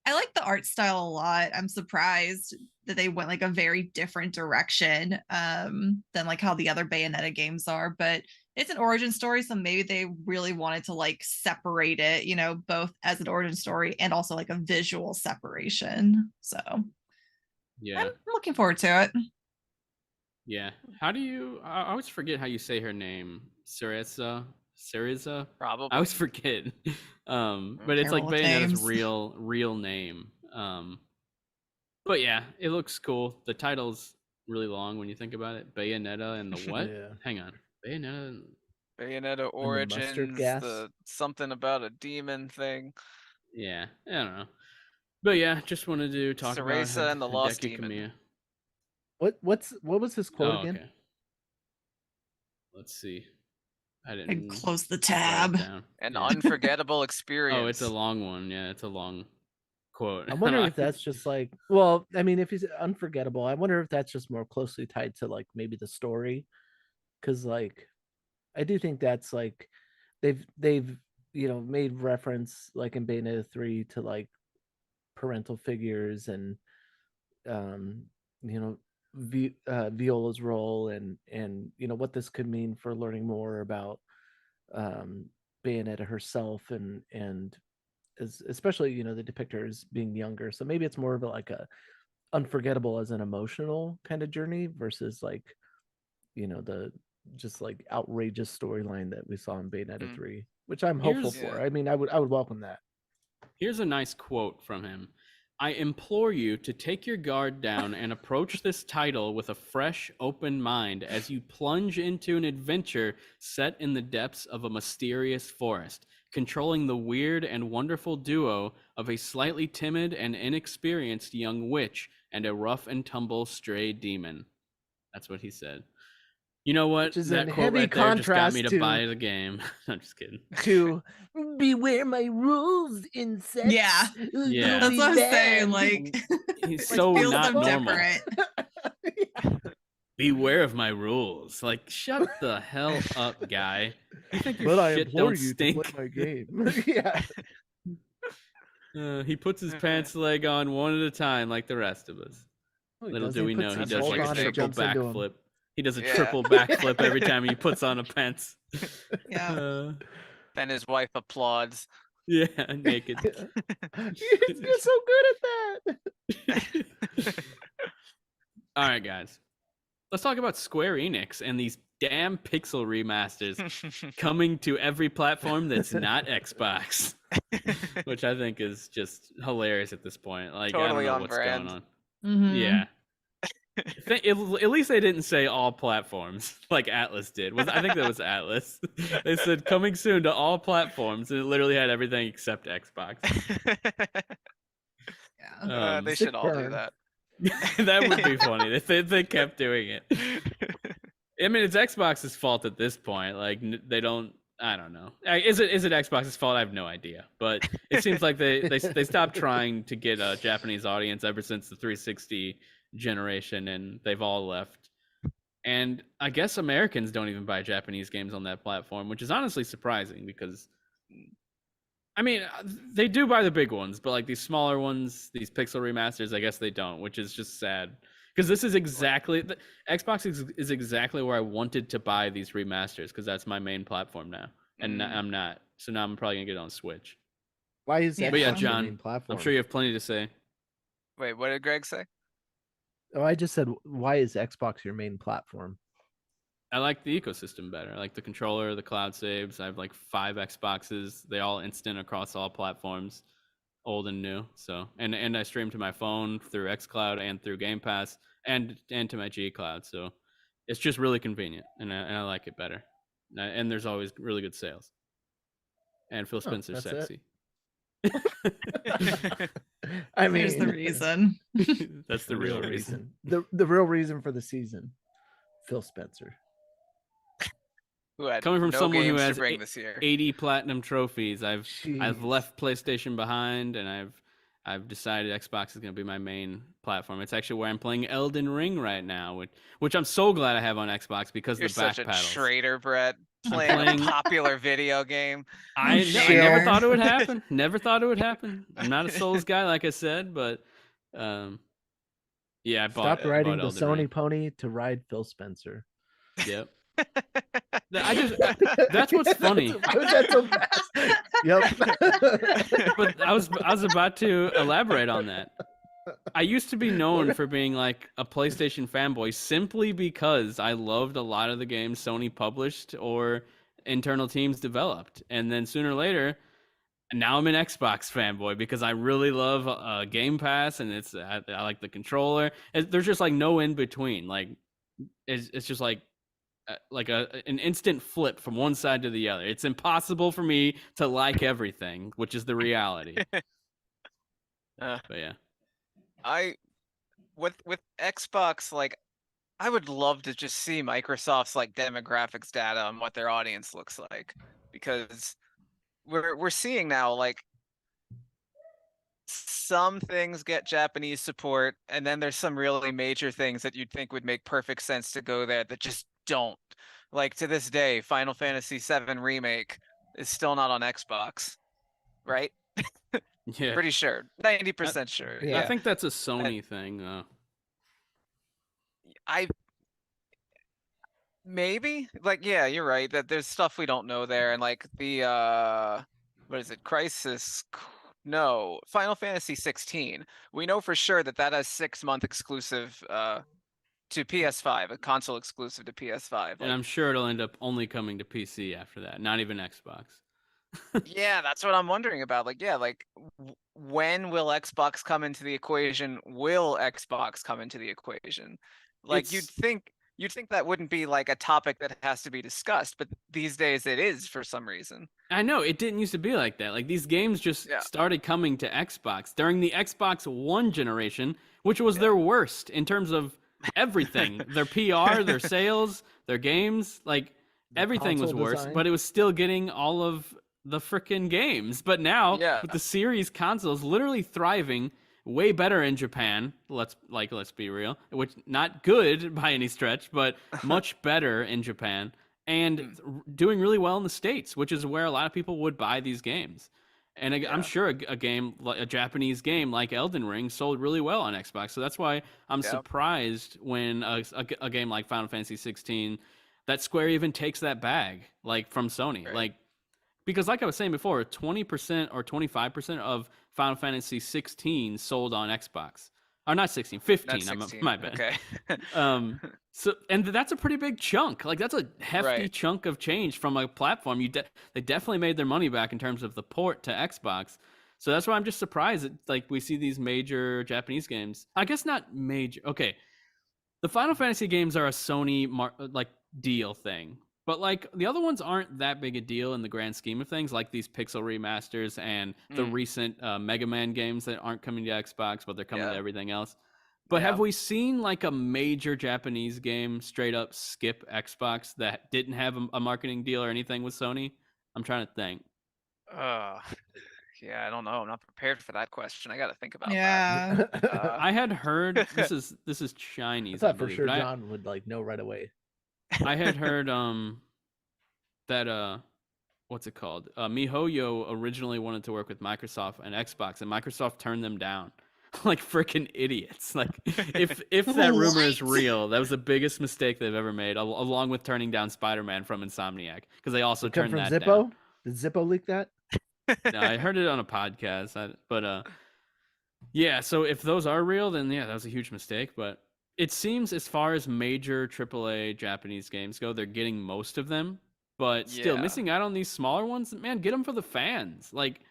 I like the art style a lot. I'm surprised that they went like a very different direction than like how the other Bayonetta games are. But it's an origin story, so maybe they really wanted to like separate it, you know, both as an origin story and also like a visual separation. So Yeah. I'm looking forward to it. Yeah. How do you? I always forget how you say her name. Syriza. Probably. I always forget. But it's like Terrible with Bayonetta's names. real name. But yeah, it looks cool. The title's really long when you think about it. Bayonetta and the what? Yeah. Hang on. Bayonetta. And... Bayonetta the mustard Origins, gas? the something about a demon thing. Yeah, I don't know. But yeah, just wanted to talk about Cereza and the Lost Hideki Demon. Kamiya. What was his quote Oh, again? okay. Let's see. I And didn't close the write it tab. down. An Yeah. unforgettable experience. Oh, it's a long one. Yeah, it's a long quote. I'm wondering if that's just like, well, I mean, if he's unforgettable, I wonder if that's just more closely tied to like maybe the story, because like I do think that's like they've made reference like in Bayonetta 3 to like parental figures and um you know Viola's role and what this could mean for learning more about um Bayonetta herself and especially they depict her as being younger, so maybe it's more of like a unforgettable as an emotional kind of journey versus like the just like outrageous storyline that we saw in Bayonetta 3, which I'm hopeful for. Yeah. I mean, I would welcome that. Here's a nice quote from him. I implore you to take your guard down and approach this title with a fresh, open mind as you plunge into an adventure set in the depths of a mysterious forest, controlling the weird and wonderful duo of a slightly timid and inexperienced young witch and a rough and tumble stray demon. That's what he said. You know what? Which is That in quote heavy right there just got me contrast to buy the game. I'm just kidding. to beware my rules, insects. Yeah. Yeah. That's what I'm saying. Like, He's like so feels not so normal. different. Beware of my rules. Like, shut the hell up, guy. You think your But I shit implore don't you stink? to play my game. Yeah. He puts his pants leg on one at a time, like the rest of us. Little do we know, he puts does his like bolt a on and triple jumps into him. backflip. He does a Yeah. triple backflip every time he puts on a pants. Yeah. Then his wife applauds. Yeah, naked. You're so good at that. All right, guys. Let's talk about Square Enix and these damn pixel remasters coming to every platform that's not Xbox, which I think is just hilarious at this point. Like, Totally I don't know on what's brand. going on. Mhm. Yeah. At least they didn't say all platforms like Atlas did. I think that was Atlas. They said coming soon to all platforms, and it literally had everything except Xbox. Yeah. They Sick should all do burn. that. That would be funny if they kept doing it. I mean, it's Xbox's fault at this point. Like, they don't. I don't know. Is it Xbox's fault? I have no idea. But it seems like they stopped trying to get a Japanese audience ever since the 360 generation, and they've all left. And I guess Americans don't even buy Japanese games on that platform, which is honestly surprising because, I mean, they do buy the big ones, but like these smaller ones, these pixel remasters, I guess they don't, which is just sad. Because this is exactly Xbox is exactly where I wanted to buy these remasters because that's my main platform now, and I'm not. So now I'm probably gonna get it on Switch. Why is Yeah. that? But yeah, your John, main platform? I'm sure you have plenty to say. Wait, what did Greg say? Oh, I just said, why is Xbox your main platform? I like the ecosystem better. I like the controller, the cloud saves. I have like 5 Xboxes. They all instant across all platforms, old and new. So and I stream to my phone through xCloud and through Game Pass and to my G Cloud. So It's just really convenient, and I like it better. And there's always really good sales. And Phil Spencer's that's it? sexy. I There's the mean, reason. That's the real reason. The real reason for the season. Phil Spencer. Who had Coming from no someone who games has to bring this year. 80 platinum trophies, I've Jeez. left PlayStation behind, and I've decided Xbox is going to be my main platform. It's actually where I'm playing Elden Ring right now, which I'm so glad I have on Xbox because You're the back such a paddles. traitor, Brett. Playing playing- a popular video game. I Share. never thought it would happen. Never thought it would happen. I'm not a Souls guy, like I said, but yeah, I bought. Stop riding bought the Elden Sony Ring. pony to ride Phil Spencer. Yep. That's what's funny. That's so fast. Yep. But I was about to elaborate on that. I used to be known for being like a PlayStation fanboy simply because I loved a lot of the games Sony published or internal teams developed. And then sooner or later, now I'm an Xbox fanboy because I really love Game Pass, and I like the controller. There's just like no in between. Like it's just like an instant flip from one side to the other. It's impossible for me to like everything, which is the reality. But yeah. With Xbox, like, I would love to just see Microsoft's like demographics data on what their audience looks like, because we're seeing now like some things get Japanese support, and then there's some really major things that you'd think would make perfect sense to go there that just don't. Like, to this day, Final Fantasy VII Remake is still not on Xbox, right? Yeah. Pretty sure, 90% sure. Yeah. I think that's a Sony thing. I maybe, like, yeah, you're right that there's stuff we don't know there, and like the what is it, no, Final Fantasy 16. We know for sure that has 6-month exclusive to PS5, a console exclusive to PS5. And I'm sure it'll end up only coming to PC after that, not even Xbox. Yeah, that's what I'm wondering about. Like, yeah, like when will Xbox come into the equation? Will Xbox come into the equation? Like, you'd think that wouldn't be like a topic that has to be discussed, but these days it is for some reason. I know, it didn't used to be like that. Like, these games just started coming to Xbox during the Xbox One generation, which was their worst in terms of everything. Their PR, their sales, their games, like everything was console worse, design. but it was still getting all of the frickin' games. But now with the series consoles literally thriving way better in Japan, let's be real, which not good by any stretch, but much better in Japan, and doing really well in the States, which is where a lot of people would buy these games. And I'm sure a Japanese game like Elden Ring sold really well on Xbox. So that's why I'm surprised when a game like Final Fantasy 16, that Square even takes that bag, like, from Sony. Right. Like, because like I was saying before, 20% or 25% of Final Fantasy 16 sold on Xbox. Or not 16, 15. Not 16. My bad. Okay. So, and that's a pretty big chunk. Like, that's a hefty chunk of change from a platform. They definitely made their money back in terms of the port to Xbox. So that's why I'm just surprised that, like, we see these major Japanese games. I guess not major. Okay, the Final Fantasy games are a Sony deal thing, but like the other ones aren't that big a deal in the grand scheme of things. Like these Pixel remasters and the recent Mega Man games that aren't coming to Xbox, but they're coming to everything else. But have we seen like a major Japanese game straight up skip Xbox that didn't have a marketing deal or anything with Sony? I'm trying to think. Yeah, I don't know. I'm not prepared for that question. I got to think about that. Yeah. I had heard this is Chinese. I I thought for believe, sure but John would like know right away. I had heard that what's it called? MiHoYo originally wanted to work with Microsoft and Xbox, and Microsoft turned them down. Like freaking idiots. Like if that rumor is real, that was the biggest mistake they've ever made, along with turning down Spider-Man from Insomniac, because they also turned from that Zippo? down. Did Zippo leak that? No, I heard it on a podcast. Yeah, so if those are real, then yeah, that was a huge mistake. But it seems as far as major AAA Japanese games go, they're getting most of them. But still, missing out on these smaller ones, man, get them for the fans. Like,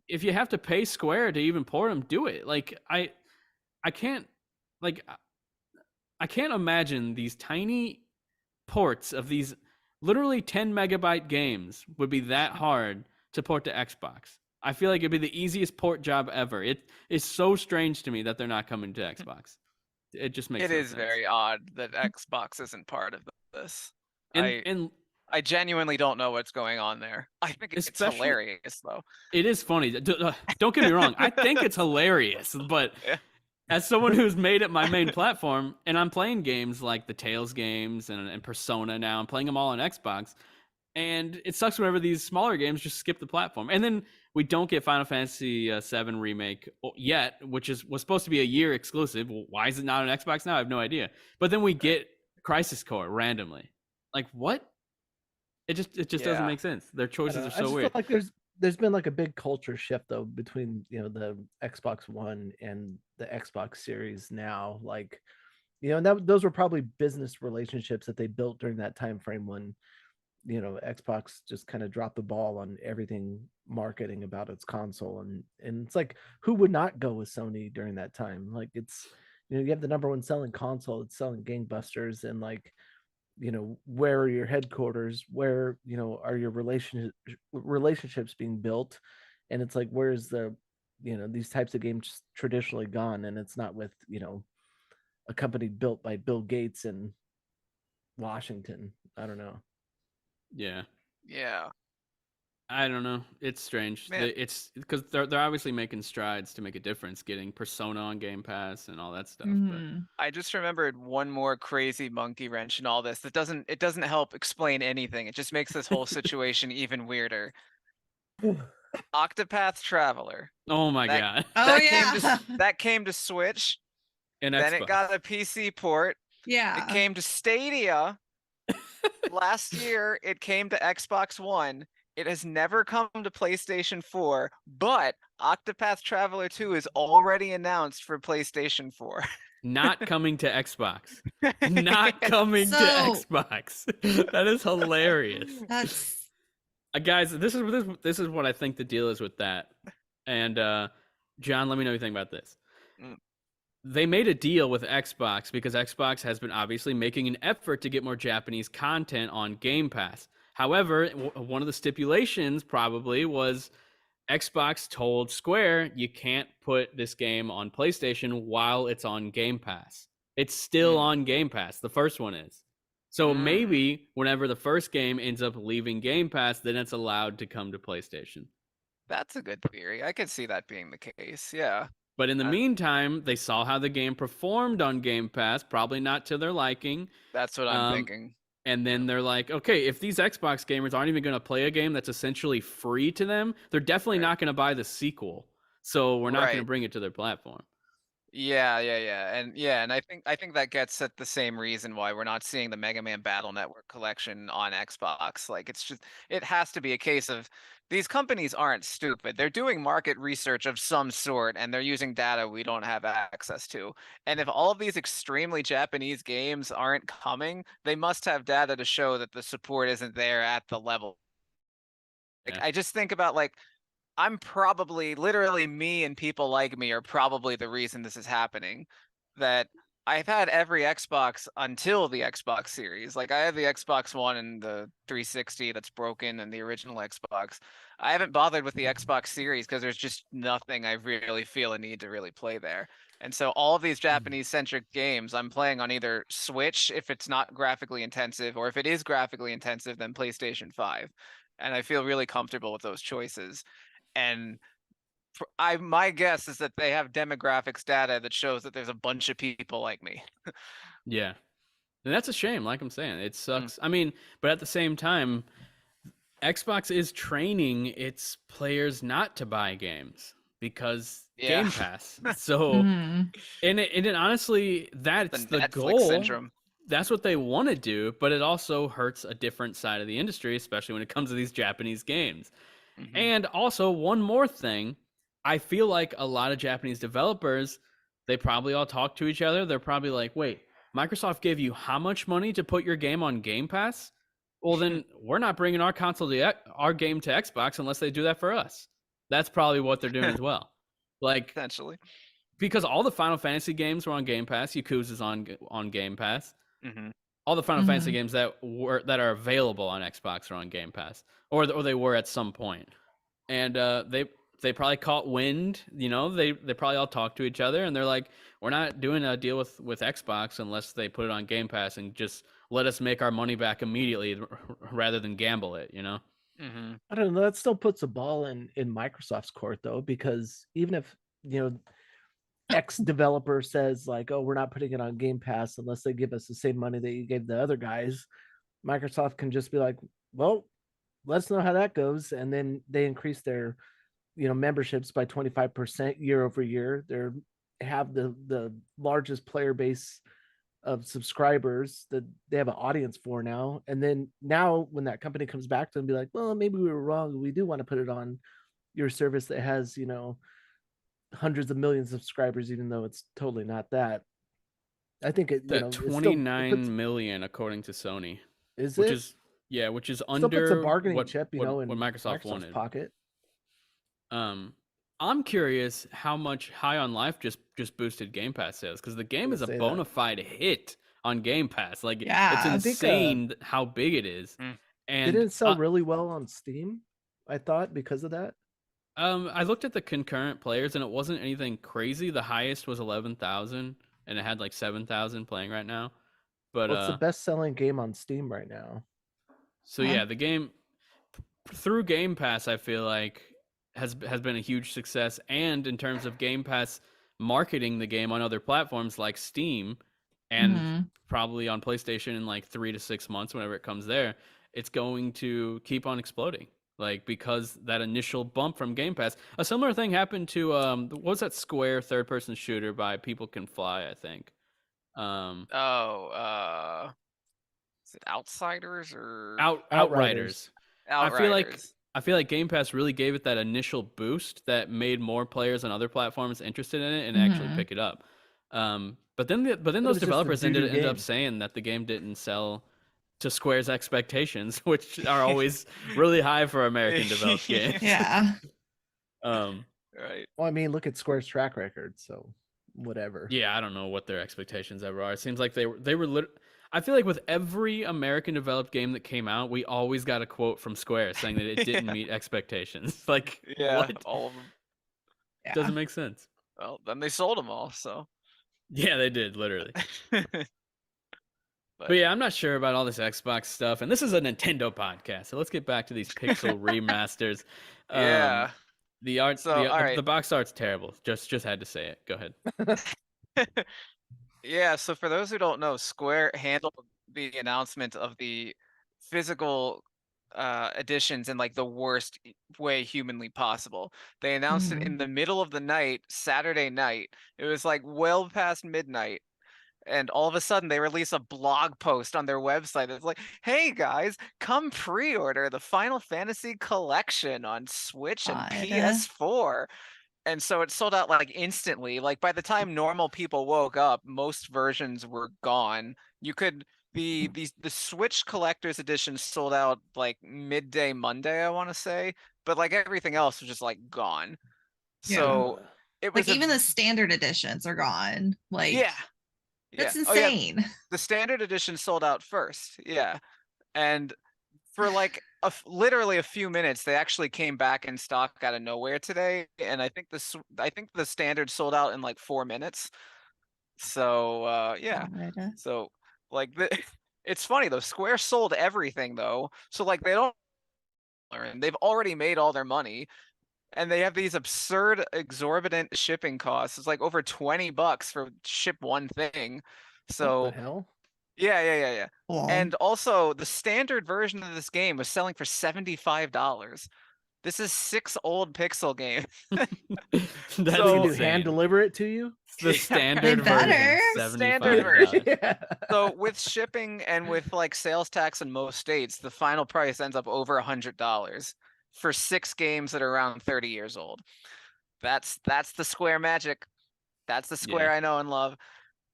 if you have to pay Square to even port them, do it. Like, I can't, like, I can't imagine these tiny ports of these literally 10 megabyte games would be that hard to port to Xbox. I feel like it'd be the easiest port job ever. It is so strange to me that they're not coming to Xbox. It just makes It no is sense. very odd that Xbox isn't part of this. And I genuinely don't know what's going on there. I think it's Especially- hilarious though. it is funny. Don't get me wrong. I think it's hilarious, but Yeah. as someone who's made it my main platform, and I'm playing games like the Tales games and Persona now, I'm playing them all on Xbox, and it sucks whenever these smaller games just skip the platform. And then we don't get Final Fantasy VII Remake yet, which was supposed to be a year exclusive. Well, why is it not on Xbox now? I have no idea. But then we get Crisis Core randomly. Like, what? It just doesn't Yeah. make sense. Their choices are I so just weird. feel like there's been like a big culture shift though between the Xbox One and the Xbox Series now. Like, and those were probably business relationships that they built during that time frame when Xbox just kind of dropped the ball on everything marketing about its console, and it's like, who would not go with Sony during that time? Like, it's you have the number one selling console, it's selling gangbusters, and like, where are your headquarters, where are your relationships being built, and it's like, where's the these types of games traditionally gone, and it's not with a company built by Bill Gates in Washington. I don't know. Yeah. Yeah. I don't know. It's strange. Man. It's because they're obviously making strides to make a difference, getting Persona on Game Pass and all that stuff. Mhm. I just remembered one more crazy monkey wrench in all this that doesn't help explain anything. It just makes this whole situation even weirder. Octopath Traveler. But oh my That- god! Oh that yeah. came to that came to Switch. And Then Xbox. it got a PC port. yeah. It came to Stadia. Last year, it came to Xbox One. It has never come to PlayStation 4, but Octopath Traveler 2 is already announced for PlayStation 4. Not coming to Xbox. Not coming to So- Xbox. That is hilarious. That's Guys, this is what I think the deal is with that. And John, let me know what you think about this. Mm. They made a deal with Xbox because Xbox has been obviously making an effort to get more Japanese content on Game Pass. However, one of the stipulations probably was Xbox told Square, you can't put this game on PlayStation while it's on Game Pass. It's still on Game Pass. The first one is. So maybe whenever the first game ends up leaving Game Pass, then it's allowed to come to PlayStation. That's a good theory. I could see that being the case. Yeah. But in the Uh, meantime, they saw how the game performed on Game Pass, probably not to their liking. That's what I'm thinking. And then they're like, okay, if these Xbox gamers aren't even going to play a game that's essentially free to them, they're definitely not going to buy the sequel. So we're not going to Right. bring it to their platform. Yeah, and I think that gets at the same reason why we're not seeing the Mega Man Battle Network collection on Xbox. Like, it has to be a case of these companies aren't stupid. They're doing market research of some sort, and they're using data we don't have access to. And if all of these extremely Japanese games aren't coming, they must have data to show that the support isn't there at the level. Like, Yeah. I just think about, like, I'm probably literally, me and people like me are probably the reason this is happening. That I've had every Xbox until the Xbox Series. Like, I have the Xbox One and the 360 that's broken and the original Xbox. I haven't bothered with the Xbox Series because there's just nothing I really feel a need to really play there. And so all of these Japanese centric games I'm playing on either Switch if it's not graphically intensive, or if it is graphically intensive, then PlayStation 5. And I feel really comfortable with those choices. And my guess is that they have demographics data that shows that there's a bunch of people like me. Yeah. And that's a shame, like I'm saying. It sucks. I mean, but at the same time, Xbox is training its players not to buy games because Yeah. Game Pass. So, Mhm. and it honestly, that's the Netflix goal. syndrome. That's what they want to do, but it also hurts a different side of the industry, especially when it comes to these Japanese games. Mhm. And also, one more thing, I feel like a lot of Japanese developers, they probably all talk to each other. They're probably like, wait, Microsoft gave you how much money to put your game on Game Pass? Well, then we're not bringing our our game to Xbox unless they do that for us. That's probably what they're doing as well. Like, Essentially. because all the Final Fantasy games were on Game Pass. Yakuza's on Game Pass. Mhm. All the Final Fantasy Mhm. games that are available on Xbox are on Game Pass, or they were at some point. And they probably caught wind. You know, they probably all talked to each other, and they're like, we're not doing a deal with Xbox unless they put it on Game Pass and just let us make our money back immediately rather than gamble it. You know. Mhm. I don't know. That still puts a ball in Microsoft's court though, because even if X developer says like, "Oh, we're not putting it on Game Pass unless they give us the same money that you gave the other guys," Microsoft can just be like, "Well, let's know how that goes," and then they increase their memberships by 25% year over year. They have the largest player base of subscribers that they have an audience for now. And then now when that company comes back to them, be like, well, maybe we were wrong. We do want to put it on your service that has, hundreds of millions of subscribers, even though it's totally not that. I think it, That it still it 29 million according to Sony, is which it is which is still puts a under bargaining what chip, what, in what Microsoft Microsoft's wanted. pocket. I'm curious how much High on Life just boosted Game Pass sales, because the game is a Say bona that. fide hit on Game Pass. Like, Yeah. it's I think, insane how big it is. Mm. And Didn't it sell really well on Steam? I thought because of that. I looked at the concurrent players and it wasn't anything crazy. The highest was 11,000, and it had like 7,000 playing right now. But Well, it's the best-selling game on Steam right now. so Huh. yeah, the game through Game Pass, I feel like has been a huge success, and in terms of Game Pass marketing the game on other platforms like Steam, and Mhm. probably on PlayStation in like 3 to 6 months whenever it comes there, it's going to keep on exploding. Like, because that initial bump from Game Pass. A similar thing happened to what was that Square third-person shooter by People Can Fly, I think. Oh, is it Outsiders or Outriders. Outriders? I feel like Game Pass really gave it that initial boost that made more players on other platforms interested in it and actually Mhm. pick it up. But then those was just a developers ended doo-doo up game. saying that the game didn't sell to Square's expectations, which are always really high for American developed games. Yeah. Right. Well, I mean, look at Square's track record, so whatever. Yeah, I don't know what their expectations ever are. It seems like they were. I feel like with every American developed game that came out, we always got a quote from Square saying that it didn't Yeah. meet expectations. Like, Yeah, what? all of them. Yeah. Doesn't make sense. Well, then they sold them all, so. Yeah, they did, literally. But But yeah, I'm not sure about all this Xbox stuff, and this is a Nintendo podcast, so let's get back to these Pixel remasters. yeah. The art, So, all right. the box art's terrible. Just had to say it. Go ahead. Yeah, so for those who don't know, Square handled the announcement of the physical editions in like the worst way humanly possible. They announced it Mhm. in the middle of the night, Saturday night. It was like well past midnight. And all of a sudden they release a blog post on their website that's like, hey guys, come pre-order the Final Fantasy collection on Switch and God. PS4. And so it sold out like instantly. Like by the time normal people woke up, most versions were gone. You could the Switch collector's edition sold out like midday Monday, I want to say, but like everything else was just like gone. Yeah. So it was Like even the standard editions are gone. Like yeah. that's Oh yeah, insane. the standard edition sold out first. Yeah. And for like literally a few minutes, they actually came back in stock out of nowhere today, and I think the standard sold out in like 4 minutes. So yeah, God. so like it's funny though. Square sold everything though, so like they don't learn. They've already made all their money, and they have these absurd, exorbitant shipping costs. It's like over $20 for ship one thing. What So the hell? yeah. Cool. And also, the standard version of this game was selling for $75. This is 6 old pixel game. That's So they can do hand insane. deliver it to you? The Yeah. standard They better. version, Standard $75. Yeah. So with shipping and with like sales tax in most states, the final price ends up over $100 for 6 games that are around 30 years old. That's the Square magic. That's the Square Yeah. I know and love.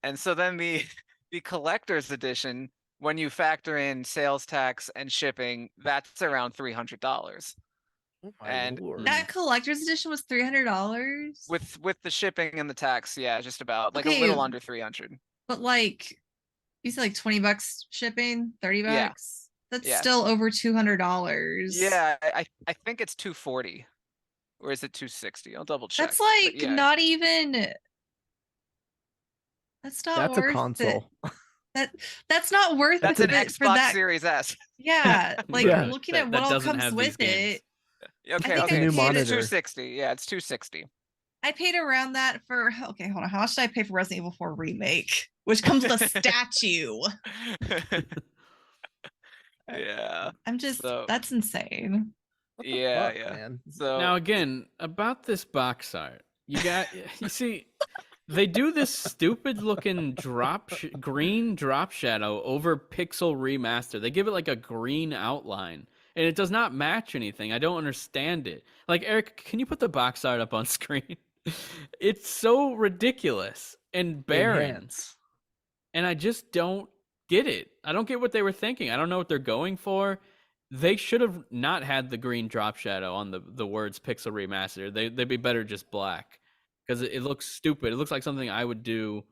And so then the collector's edition, when you factor in sales tax and shipping, that's around $300. Oh my And lord. That collector's edition was $300. with the shipping and the tax, yeah, just about like a Okay. little under 300. But like, you said like 20 bucks shipping, 30 Yeah. bucks. That's Yeah. still over $200. Yeah, I think it's 240. Or is it 260? I'll double check. That's But like yeah. not even. That's not That's a worth console. it. That's not worth That's it an for Xbox that. Series S. Yeah, like Yeah. looking at what all doesn't comes have with these games. it. Okay, think okay. I new It's monitor. 260. Yeah, it's 260. I paid around that for. Okay, hold on. How much did I pay for Resident Evil 4 remake, which comes with a statue? Yeah. I'm just. So- That's insane. What the Yeah, fuck, yeah. man? So Now again, about this box art, you see, they do this stupid looking green drop shadow over Pixel Remaster. They give it like a green outline, and it does not match anything. I don't understand it. Like, Eric, can you put the box art up on screen? It's so ridiculous and barren, Enhance. and I just don't get it. I don't get what they were thinking. I don't know what they're going for. They should have not had the green drop shadow on the words Pixel Remaster. They'd be better just black, because it looks stupid. It looks like something I would do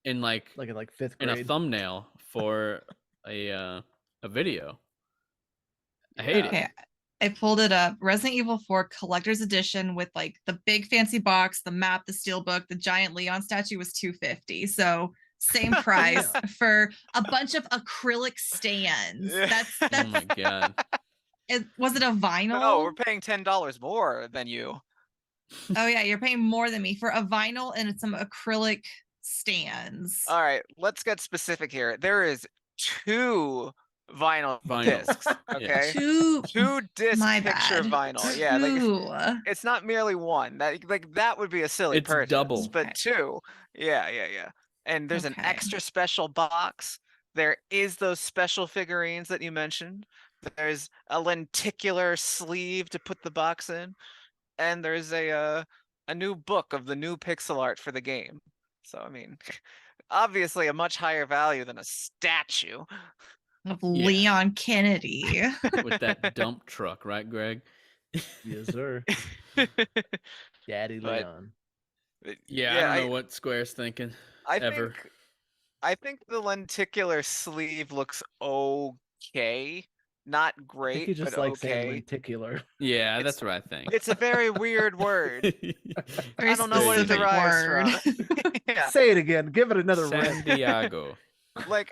in like Like in fifth in a grade. thumbnail for a video. I hate Okay, it. I pulled it up. Resident Evil 4 Collector's Edition with like the big fancy box, the map, the steelbook, the giant Leon statue was $250. So same price for a bunch of acrylic stands. Yeah. Oh my god. Was it a vinyl? no, we're paying $10 more than you. Oh yeah, you're paying more than me for a vinyl and some acrylic stands. All right, let's get specific here. There is 2 vinyl Vinyl. discs. Okay. Two. 2 disc My picture bad. vinyl. Yeah, like Two. it's not merely one. That would be a silly It's purchase. double. But Okay. 2. Yeah. And there's an Okay. extra special box. There is those special figurines that you mentioned. There's a lenticular sleeve to put the box in, and there's a new book of the new pixel art for the game. So I mean, obviously a much higher value than a statue. Of Leon Kennedy. With that dump truck, right, Greg? Yes, sir. Daddy But- Leon. Yeah, I don't know what Square's thinking. I ever. think the lenticular sleeve looks okay. Not I great, think you just but like okay. saying lenticular. Yeah, It's- that's what I think. It's a very weird word. Very I don't know what it specific derives from. Yeah, Say it again. Give it another San rip. Diego. like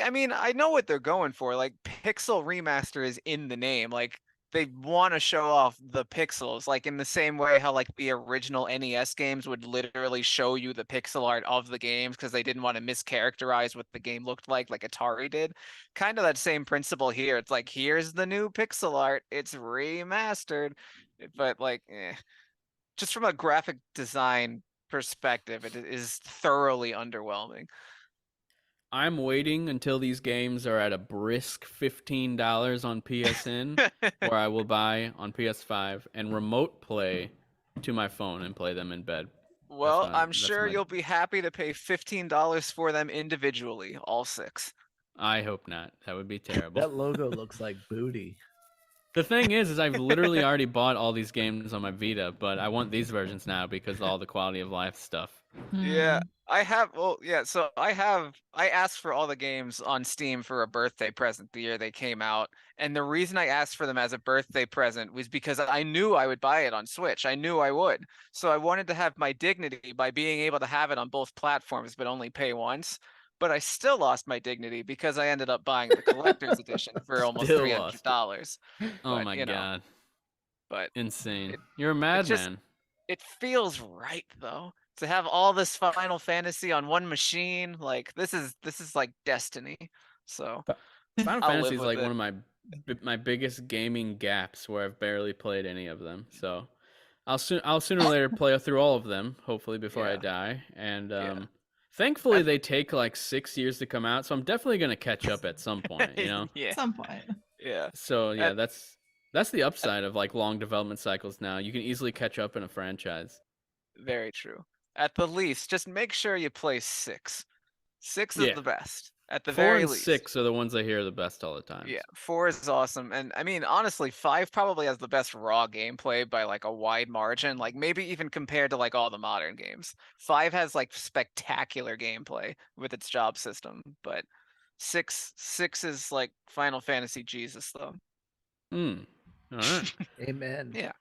I mean, I know what they're going for. Like Pixel Remaster is in the name. Like they want to show off the pixels, like in the same way how like the original NES games would literally show you the pixel art of the games because they didn't want to mischaracterize what the game looked like Atari did. Kind of that same principle here. It's like, here's the new pixel art. It's remastered. But like, just from a graphic design perspective, it is thoroughly underwhelming. I'm waiting until these games are at a brisk $15 on PSN, where I will buy on PS5 and remote play to my phone and play them in bed. Well, my- I'm that's sure my- you'll be happy to pay $15 for them individually, all 6. I hope not. That would be terrible. That logo looks like booty. The thing is I've literally already bought all these games on my Vita, but I want these versions now because of all the quality of life stuff. Yeah, I have. Well, yeah. So I asked for all the games on Steam for a birthday present the year they came out, and the reason I asked for them as a birthday present was because I knew I would buy it on Switch. I knew I would. So I wanted to have my dignity by being able to have it on both platforms, but only pay once. But I still lost my dignity because I ended up buying the collector's edition for almost Still $300. Oh But, my you know, god. But Insane. it- You're a just- madman. it feels right though to have all this Final Fantasy on one machine. Like this is like destiny. So Final I'll Fantasy live is with like it. one of my biggest gaming gaps where I've barely played any of them. So I'll sooner or later play through all of them, hopefully before I Yeah. die. And Yeah. thankfully I- they take like 6 years to come out, so I'm definitely gonna catch up at some point, you know. Yeah. At some point. Yeah. So yeah, At- that's the upside of like long development cycles now. You can easily catch up in a franchise. Very true. At the least, just make sure you play 6. 6 is Yeah. the best. at the 4 very and least. 6 are the ones I hear are the best all the time. Yeah, 4 is awesome. And I mean, honestly, 5 probably has the best raw gameplay by like a wide margin, like maybe even compared to like all the modern games. 5 has like spectacular gameplay with its job system, but 6 is like Final Fantasy Jesus though. All right. Amen. Yeah.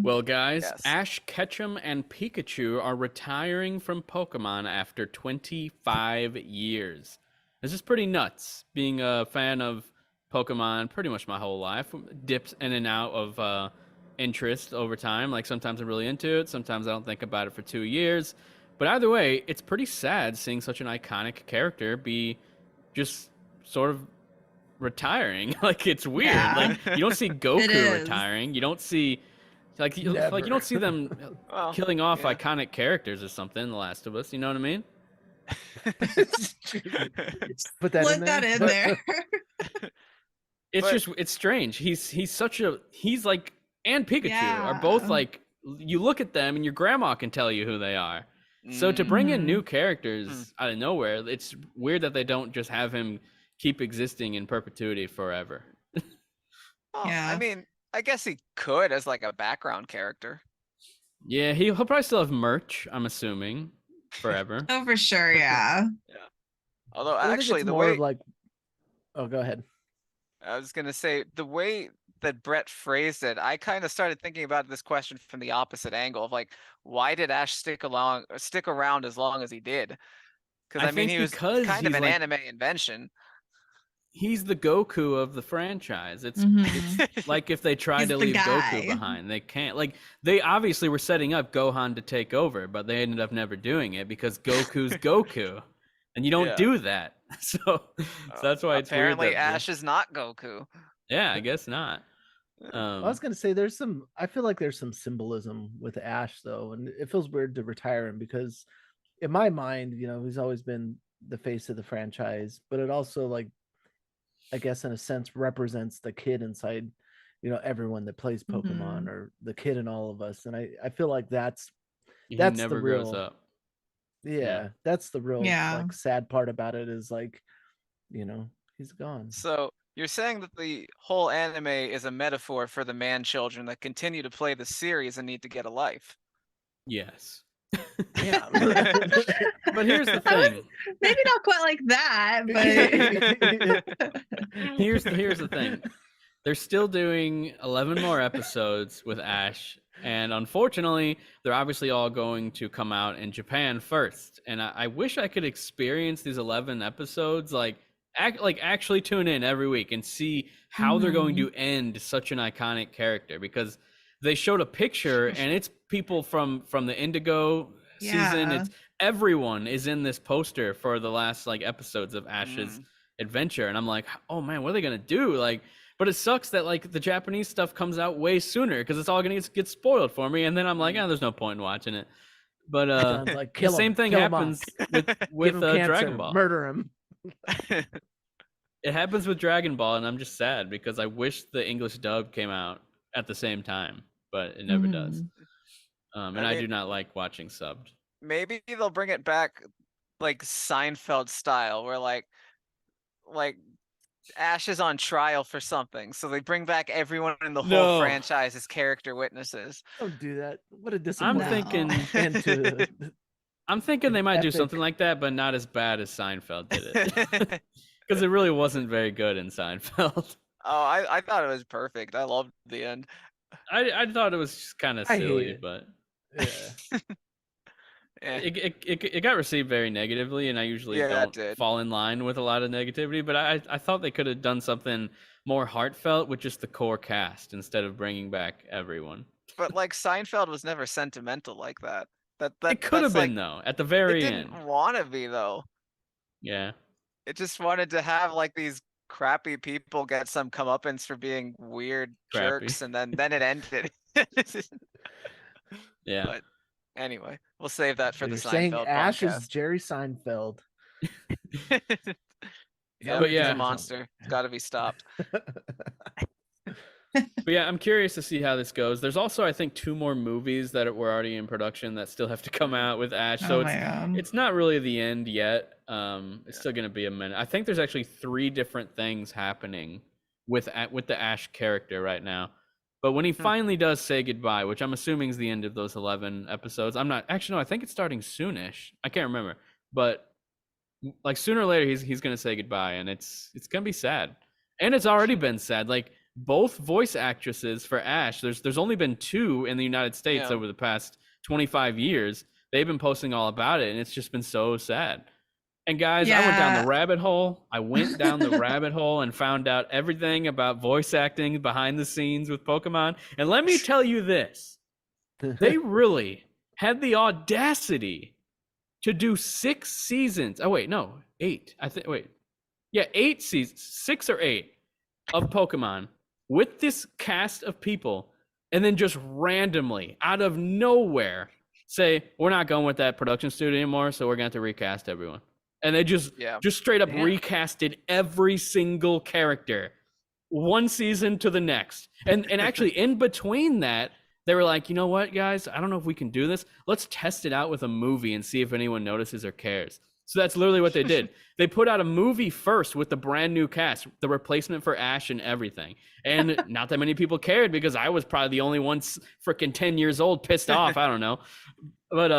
Well, guys, Yes. Ash Ketchum and Pikachu are retiring from Pokemon after 25 years. This is pretty nuts. Being a fan of Pokemon pretty much my whole life, dips in and out of interest over time. Like sometimes I'm really into it, sometimes I don't think about it for 2 years. But either way, it's pretty sad seeing such an iconic character be just sort of retiring. Like it's weird. Yeah. Like you don't see Goku is. retiring. You don't see like you Never. don't see them Well, killing off yeah. iconic characters or something in The Last of Us. You know what I mean? Put that Put in there. that in there. It's But- just it's strange. He's like and Pikachu are both Yeah. like you look at them and your grandma can tell you who they are. So to bring in Mhm. new characters out of nowhere, it's weird that they don't just have him keep existing in perpetuity forever. Well, I Yeah. mean, I guess he could as like a background character. Yeah, he'll probably still have merch, I'm assuming, forever. Oh, for sure. Yeah. Although I think actually it's the more way of like. Oh, go ahead. I was gonna say the way that Brett phrased it, I kind of started thinking about this question from the opposite angle of like, why did Ash stick around as long as he did? Because I I mean, think he was because kind of he's an like- anime invention. He's the Goku of the franchise. It's Mhm. like if they tried He's to the leave guy. Goku behind, they can't. Like they obviously were setting up Gohan to take over, but they ended up never doing it because Goku's Goku, and you don't Yeah. do that. So that's why it's Apparently weird. That Ash is not Goku. yeah, I guess not. I was gonna say there's some. I feel like there's some symbolism with Ash though, and it feels weird to retire him because, in my mind, he's always been the face of the franchise, but it also like, I guess in a sense represents the kid inside, everyone that plays Pokemon Mhm. or the kid in all of us, and I feel like that's he that's the never grows real- up. yeah, that's the real Yeah. like sad part about it is like, he's gone. So you're saying that the whole anime is a metaphor for the man children that continue to play the series and need to get a life. Yes. Yeah. But here's the I was- thing. Maybe not quite like that, but Here's the thing. They're still doing 11 more episodes with Ash, and unfortunately, they're obviously all going to come out in Japan first. And I wish I could experience these 11 episodes, like actually tune in every week and see how they're going to end such an iconic character, because they showed a picture and it's people from the Indigo season. Yeah. It's everyone is in this poster for the last like episodes of Ash's adventure, and I'm like, oh man, what are they gonna do? Like, but it sucks that like the Japanese stuff comes out way sooner because it's all gonna get spoiled for me, and then I'm like, there's no point in watching it. But John's like, the kill him, same thing kill him off. happens with Give him cancer, Dragon Ball. murder him. It happens with Dragon Ball, and I'm just sad because I wish the English dub came out at the same time, but it never does. And I mean- do not like watching subbed. Maybe they'll bring it back like Seinfeld style, where like Ash is on trial for something, so they bring back everyone in the whole No. franchise as character witnesses. Don't do that. What a I'm disappointment. thinking, end to I'm thinking they might do Epic. something like that, but not as bad as Seinfeld did it, because it really wasn't very good in Seinfeld. Oh, I thought it was perfect. I loved the end. I thought it was just kind of I hate silly, it. but yeah. Eh. it got received very negatively, and I usually Yeah, it don't did. fall in line with a lot of negativity. But I thought they could have done something more heartfelt with just the core cast instead of bringing back everyone. But like Seinfeld was never sentimental like that. That It could have that's, been like, though at the It very end. didn't want to be though. Yeah. It just wanted to have like these crappy people get some comeuppance for being weird Crappy. jerks, and then it ended. Yeah. But anyway, we'll save that for You're the saying Seinfeld Ash podcast. is Jerry Seinfeld. Yeah, But he's yeah. a monster. It's got to be stopped. But yeah, I'm curious to see how this goes. There's also, I think, 2 more movies that were already in production that still have to come out with Ash. So Oh my God. it's not really the end yet. It's still going to be a minute. I think there's actually 3 different things happening with the Ash character right now. But when he finally does say goodbye, which I'm assuming is the end of those 11 episodes, I'm not actually no, I think it's starting soonish. I can't remember, but like sooner or later he's going to say goodbye, and it's going to be sad. And it's already been sad. Like both voice actresses for Ash, there's only been 2 in the United States over the past 25 years. They've been posting all about it, and it's just been so sad. And guys, I went down the rabbit hole. I went down the rabbit hole and found out everything about voice acting behind the scenes with Pokemon. And let me tell you this. They really had the audacity to do 6 seasons. Oh, wait, no, 8. Yeah, 8 seasons, 6 or 8 of Pokemon with this cast of people, and then just randomly, out of nowhere, say, we're not going with that production studio anymore, so we're going to have to recast everyone. And they just straight up recasted every single character, one season to the next. And actually, in between that, they were like, you know what, guys? I don't know if we can do this. Let's test it out with a movie and see if anyone notices or cares. So that's literally what they did. They put out a movie first with the brand new cast, the replacement for Ash and everything. And not that many people cared because I was probably the only one freaking 10 years old pissed off. I don't know. But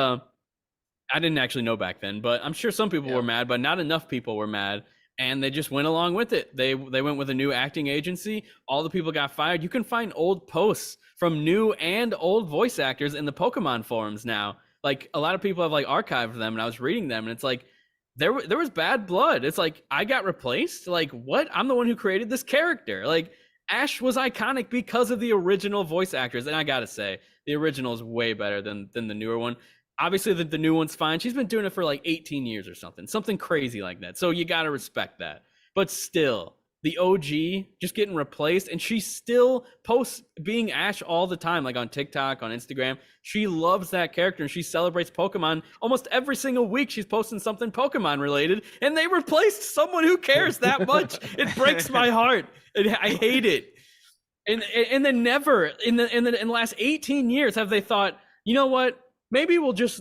I didn't actually know back then, but I'm sure some people were mad, but not enough people were mad. And they just went along with it. They went with a new acting agency. All the people got fired. You can find old posts from new and old voice actors in the Pokemon forums now. Like a lot of people have like archived them, and I was reading them, and it's like there was bad blood. It's like I got replaced. Like what? I'm the one who created this character. Like Ash was iconic because of the original voice actors, and I gotta say the original is way better than the newer one. Obviously, the new one's fine. She's been doing it for like 18 years or something crazy like that. So you got to respect that. But still, the OG just getting replaced, and she still posts being Ash all the time, like on TikTok, on Instagram. She loves that character, and she celebrates Pokemon almost every single week. She's posting something Pokemon related, and they replaced someone who cares that much. It breaks my heart. I hate it. And then never in the last 18 years have they thought, you know what? Maybe we'll just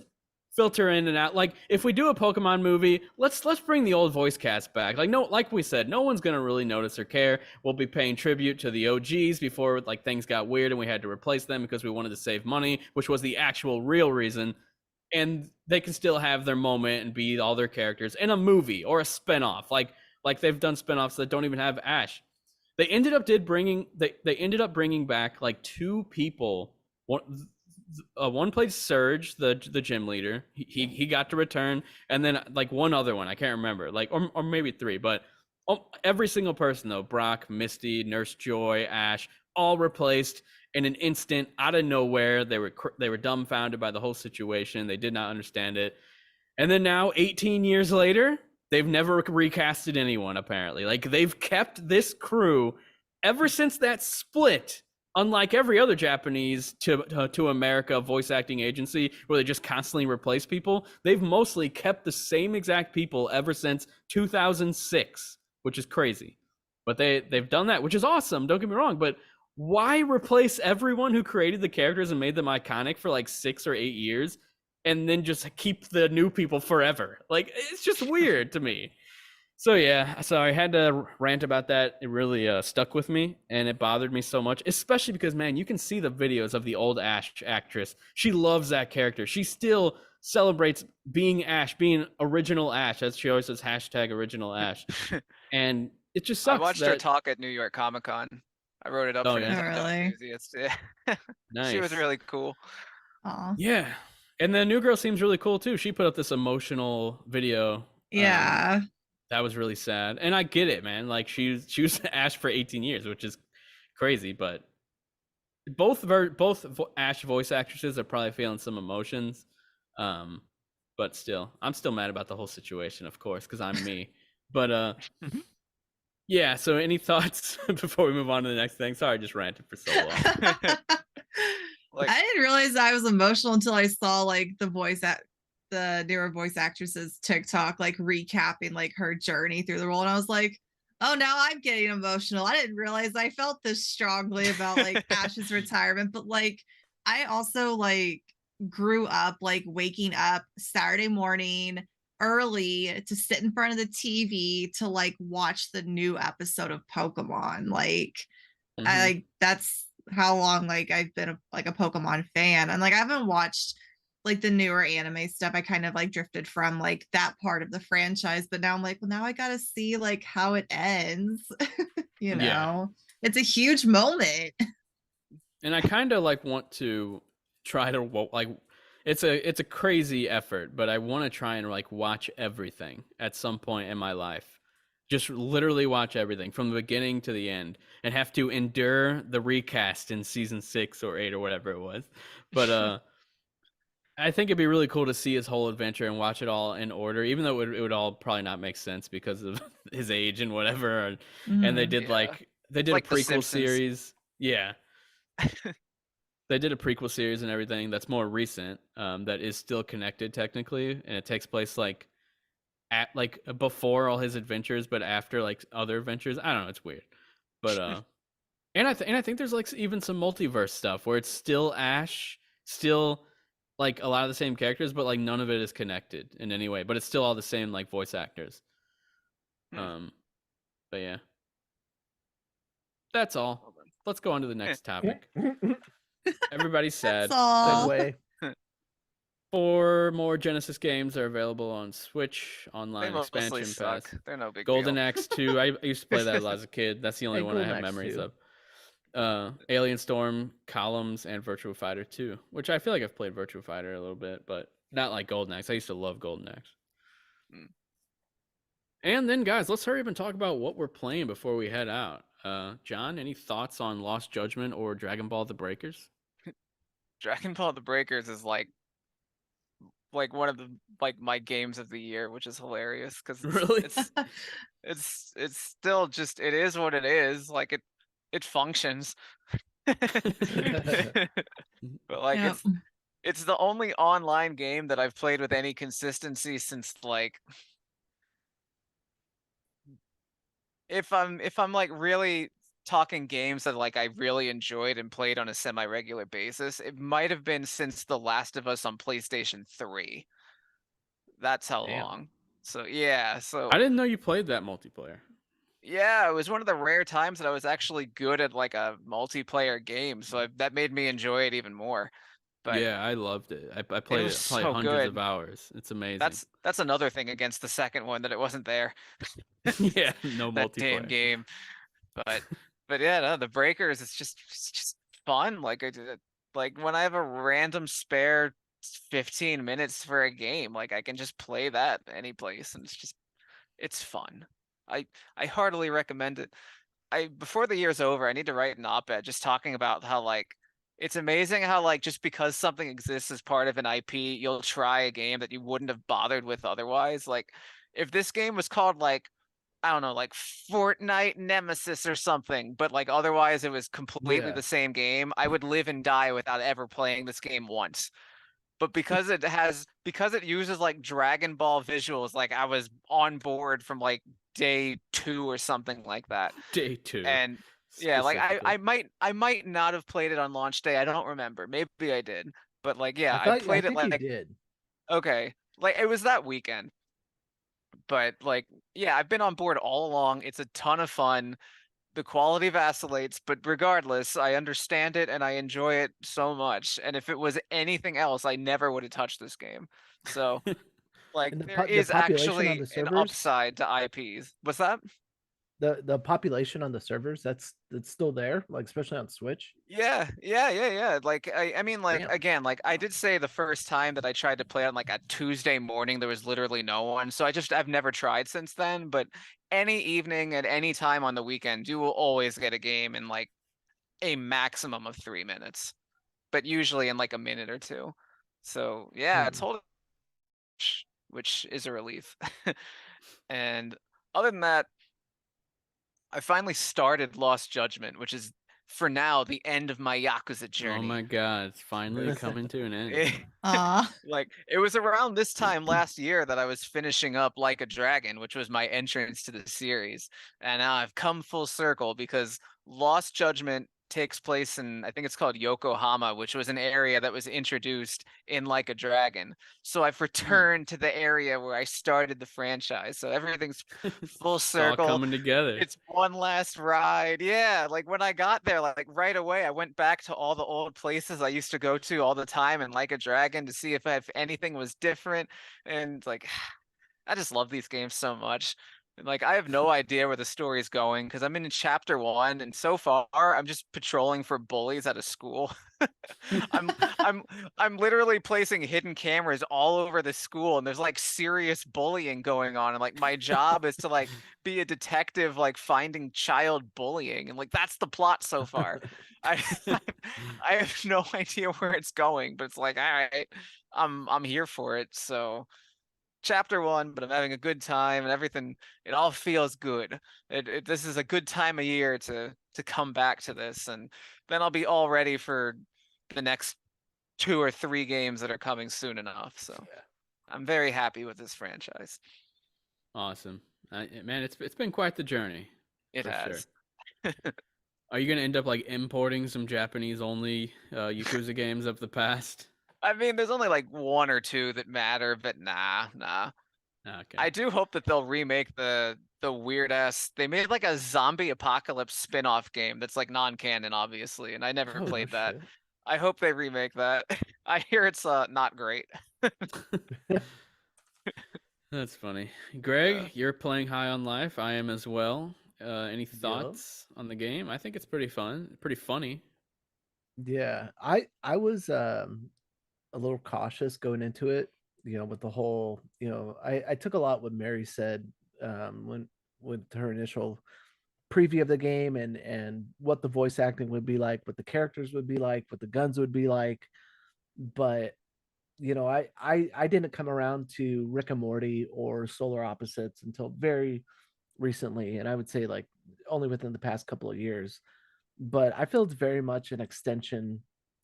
filter in and out. Like if we do a Pokemon movie, let's bring the old voice cast back. Like like we said, no one's gonna really notice or care. We'll be paying tribute to the OGs before like things got weird and we had to replace them because we wanted to save money, which was the actual real reason. And they can still have their moment and be all their characters in a movie or a spinoff. Like they've done spinoffs that don't even have Ash. They ended up bringing back like 2 people. One played Surge, the gym leader. He got to return, and then like one other one I can't remember, like or maybe 3, but every single person though, Brock, Misty, Nurse Joy, Ash, all replaced in an instant out of nowhere. They were dumbfounded by the whole situation. They did not understand it, and then now 18 years later, they've never recasted anyone apparently. Like they've kept this crew ever since that split. Unlike every other Japanese to America voice acting agency where they just constantly replace people, they've mostly kept the same exact people ever since 2006, which is crazy. But they've done that, which is awesome. Don't get me wrong, but why replace everyone who created the characters and made them iconic for like 6 or 8 years and then just keep the new people forever? Like it's just weird to me. So yeah, so I had to rant about that. It really stuck with me, and it bothered me so much, especially because, man, you can see the videos of the old Ash actress. She loves that character. She still celebrates being Ash, being original Ash, as she always says, #original Ash. And it just sucks. I watched her talk at New York Comic Con. I wrote it up for yeah. Really? Nice. She was really cool. Aww. Yeah. And the new girl seems really cool too. She put up this emotional video. Yeah. That was really sad. And I get it, man. Like she was Ash for 18 years, which is crazy, but both Ash voice actresses are probably feeling some emotions. But still, I'm still mad about the whole situation, of course, because I'm me. But yeah, so any thoughts before we move on to the next thing? Sorry, I just ranted for so long. I didn't realize I was emotional until I saw like the newer voice actresses TikTok like recapping like her journey through the role, and I was like, Oh, now I'm getting emotional. I didn't realize I felt this strongly about like Ash's retirement, but like I also like grew up like waking up Saturday morning early to sit in front of the TV to like watch the new episode of Pokemon. Like I Mhm. like that's how long like I've been like a Pokemon fan. And like I haven't watched like the newer anime stuff. I kind of like drifted from like that part of the franchise, but now I'm like, well, now I gotta see like how it ends. You Yeah. know, it's a huge moment. And I kind of like want to try to like it's a crazy effort, but I want to try and like watch everything at some point in my life. Just literally watch everything from the beginning to the end and have to endure the recast in season 6 or 8 or whatever it was. But I think it'd be really cool to see his whole adventure and watch it all in order, even though it would all probably not make sense because of his age and whatever. And they Mhm. did Yeah. like they did Like a The prequel Simpsons. series. Yeah. They did a prequel series and everything that's more recent, that is still connected technically, and it takes place like at like before all his adventures, but after like other adventures. I don't know, it's weird, but and I think there's like even some multiverse stuff where it's still Ash, still like a lot of the same characters, but like none of it is connected in any way, but it's still all the same like voice actors. Hmm. But yeah, that's all. Well then. Let's go on to the next topic. Everybody's That's sad. all. Segue. 4 more Genesis games are available on Switch They Online mostly Expansion suck. Pass. They're no big Golden deal. Axe 2. I used to play that as a kid. That's the only Hey, one I Golden have Axe memories 2. of. Alien Storm, Columns, and Virtua Fighter 2, which I feel like I've played Virtua Fighter a little bit, but not like Golden Axe. I used to love Golden Axe. Mm. And then, guys, let's hurry up and talk about what we're playing before we head out. John, any thoughts on Lost Judgment or Dragon Ball The Breakers? Dragon Ball: The Breakers is like one of the like my games of the year, which is hilarious because Really? it's still just it is what it is. Like it functions. But like Yep. it's the only online game that I've played with any consistency since like if I'm like really talking games that like I really enjoyed and played on a semi-regular basis, it might have been since The Last of Us on PlayStation 3. That's how Damn. long. So yeah, I didn't know you played that multiplayer. yeah, it was one of the rare times that I was actually good at like a multiplayer game, so that made me enjoy it even more. But Yeah, I loved it. I it played was it probably so hundreds of good. hours. It's amazing. That's another thing against the second one that it wasn't there. Yeah, no That damn multiplayer. game. But but yeah, no, the Breakers it's just fun. Like I did like when I have a random spare 15 minutes for a game, like I can just play that any place and it's fun. I I heartily recommend it. I before the year's over, I need to write an op-ed just talking about how like it's amazing how like just because something exists as part of an IP, you'll try a game that you wouldn't have bothered with otherwise. Like if this game was called like I don't know, like Fortnite Nemesis or something, but like otherwise it was completely Yeah. the same game, I would live and die without ever playing this game once. But because it uses like Dragon Ball visuals, like I was on board from like day 2 or something like that. Day 2, And yeah, like specifically. I might not have played it on launch day. I don't remember. Maybe I did. But like yeah, I played it think you like did. okay. Like it was that weekend. But like yeah, I've been on board all along. It's a ton of fun. The quality vacillates, but regardless, I understand it and I enjoy it so much. And if it was anything else, I never would have touched this game. So like And there the is population on actually the an servers, upside to IPs. What's that? the population on the servers, that's still there, like especially on Switch. Yeah. Like I mean, like Damn. again, like I did say the first time that I tried to play on like a Tuesday morning, there was literally no one. So I've never tried since then. But any evening at any time on the weekend, you will always get a game in like a maximum of 3 minutes, but usually in like a minute or two. So yeah, it's Hmm. holding, which is a relief. And other than that, I finally started Lost Judgment, which is for now, the end of my Yakuza journey. Oh my god, it's finally coming to an end. Like, it was around this time last year that I was finishing up Like a Dragon, which was my entrance to the series. And now I've come full circle because Lost Judgment takes place in, I think it's called Yokohama, which was an area that was introduced in Like a Dragon. So I've returned to the area where I started the franchise. So everything's full It's all circle. coming together. It's one last ride. Yeah, like when I got there, like right away, I went back to all the old places I used to go to all the time and Like a Dragon to see if anything was different. And like, I just love these games so much. And like, I have no idea where the story is going because I'm in chapter 1, and so far I'm just patrolling for bullies at a school. I'm I'm literally placing hidden cameras all over the school, and there's like serious bullying going on, and like my job is to like be a detective, like finding child bullying, and like that's the plot so far. I I have no idea where it's going, but it's like, all right, I'm here for it. So chapter 1, but I'm having a good time and everything. It all feels good. This is a good time of year to come back to this, and then I'll be all ready for the next 2 or 3 games that are coming soon enough. So I'm very happy with this franchise. Awesome. Man, it's been quite the journey. It for has. Sure. Are you gonna end up like importing some Japanese only Yakuza games of the past? I mean, there's only like 1 or 2 that matter, but nah. Okay. I do hope that they'll remake the weird ass. They made like a zombie apocalypse spin-off game that's like non-canon, obviously, and I never Oh, played no that. shit. I hope they remake that. I hear it's not great. That's funny. Greg, Yeah. you're playing High on Life. I am as well. Any thoughts on the game? I think it's pretty fun, pretty funny. Yeah, I was a little cautious going into it, with the whole, I took a lot what Mary said when with her initial preview of the game, and what the voice acting would be like, what the characters would be like, what the guns would be like. But I didn't come around to Rick and Morty or Solar Opposites until very recently, and I would say like only within the past couple of years. But I feel it's very much an extension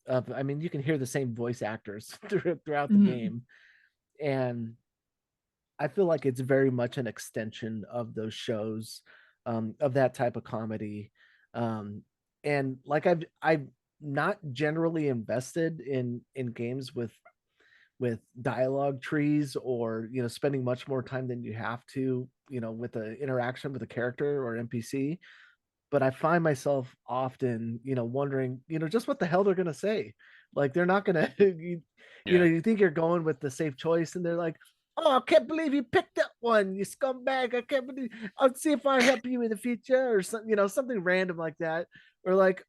of, I mean, you can hear the same voice actors throughout the game, and I feel like it's very much an extension of those shows, of that type of comedy. And like I've not generally invested in games with dialogue trees, or spending much more time than you have to, with the interaction with a character or NPC. But I find myself often, wondering, just what the hell they're gonna say. Like they're not gonna, you think you're going with the safe choice, and they're like, "Oh, I can't believe you picked that one, you scumbag! I can't believe. I'll see if I help you in the future," or something, something random like that, or like,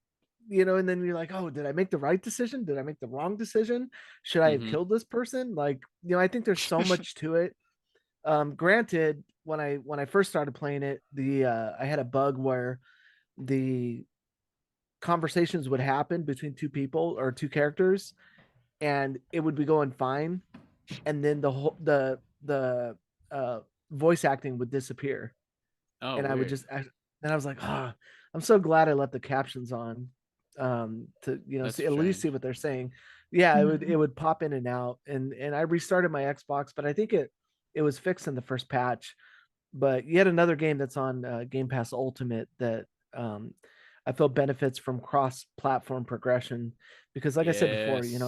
and then you're like, "Oh, did I make the right decision? Did I make the wrong decision? Should I have killed this person?" Like, I think there's so much to it. Granted, when I first started playing it, I had a bug where the conversations would happen between two people or two characters, and it would be going fine, and then the voice acting would disappear. Oh, and weird. I would just then I was like, I'm so glad I left the captions on, to That's see, at least see strange. what they're saying. Yeah, it would pop in and out, and I restarted my Xbox, but I think it was fixed in the first patch. But yet another game that's on Game Pass Ultimate that, I feel benefits from cross-platform progression, because, like I said before, Yes.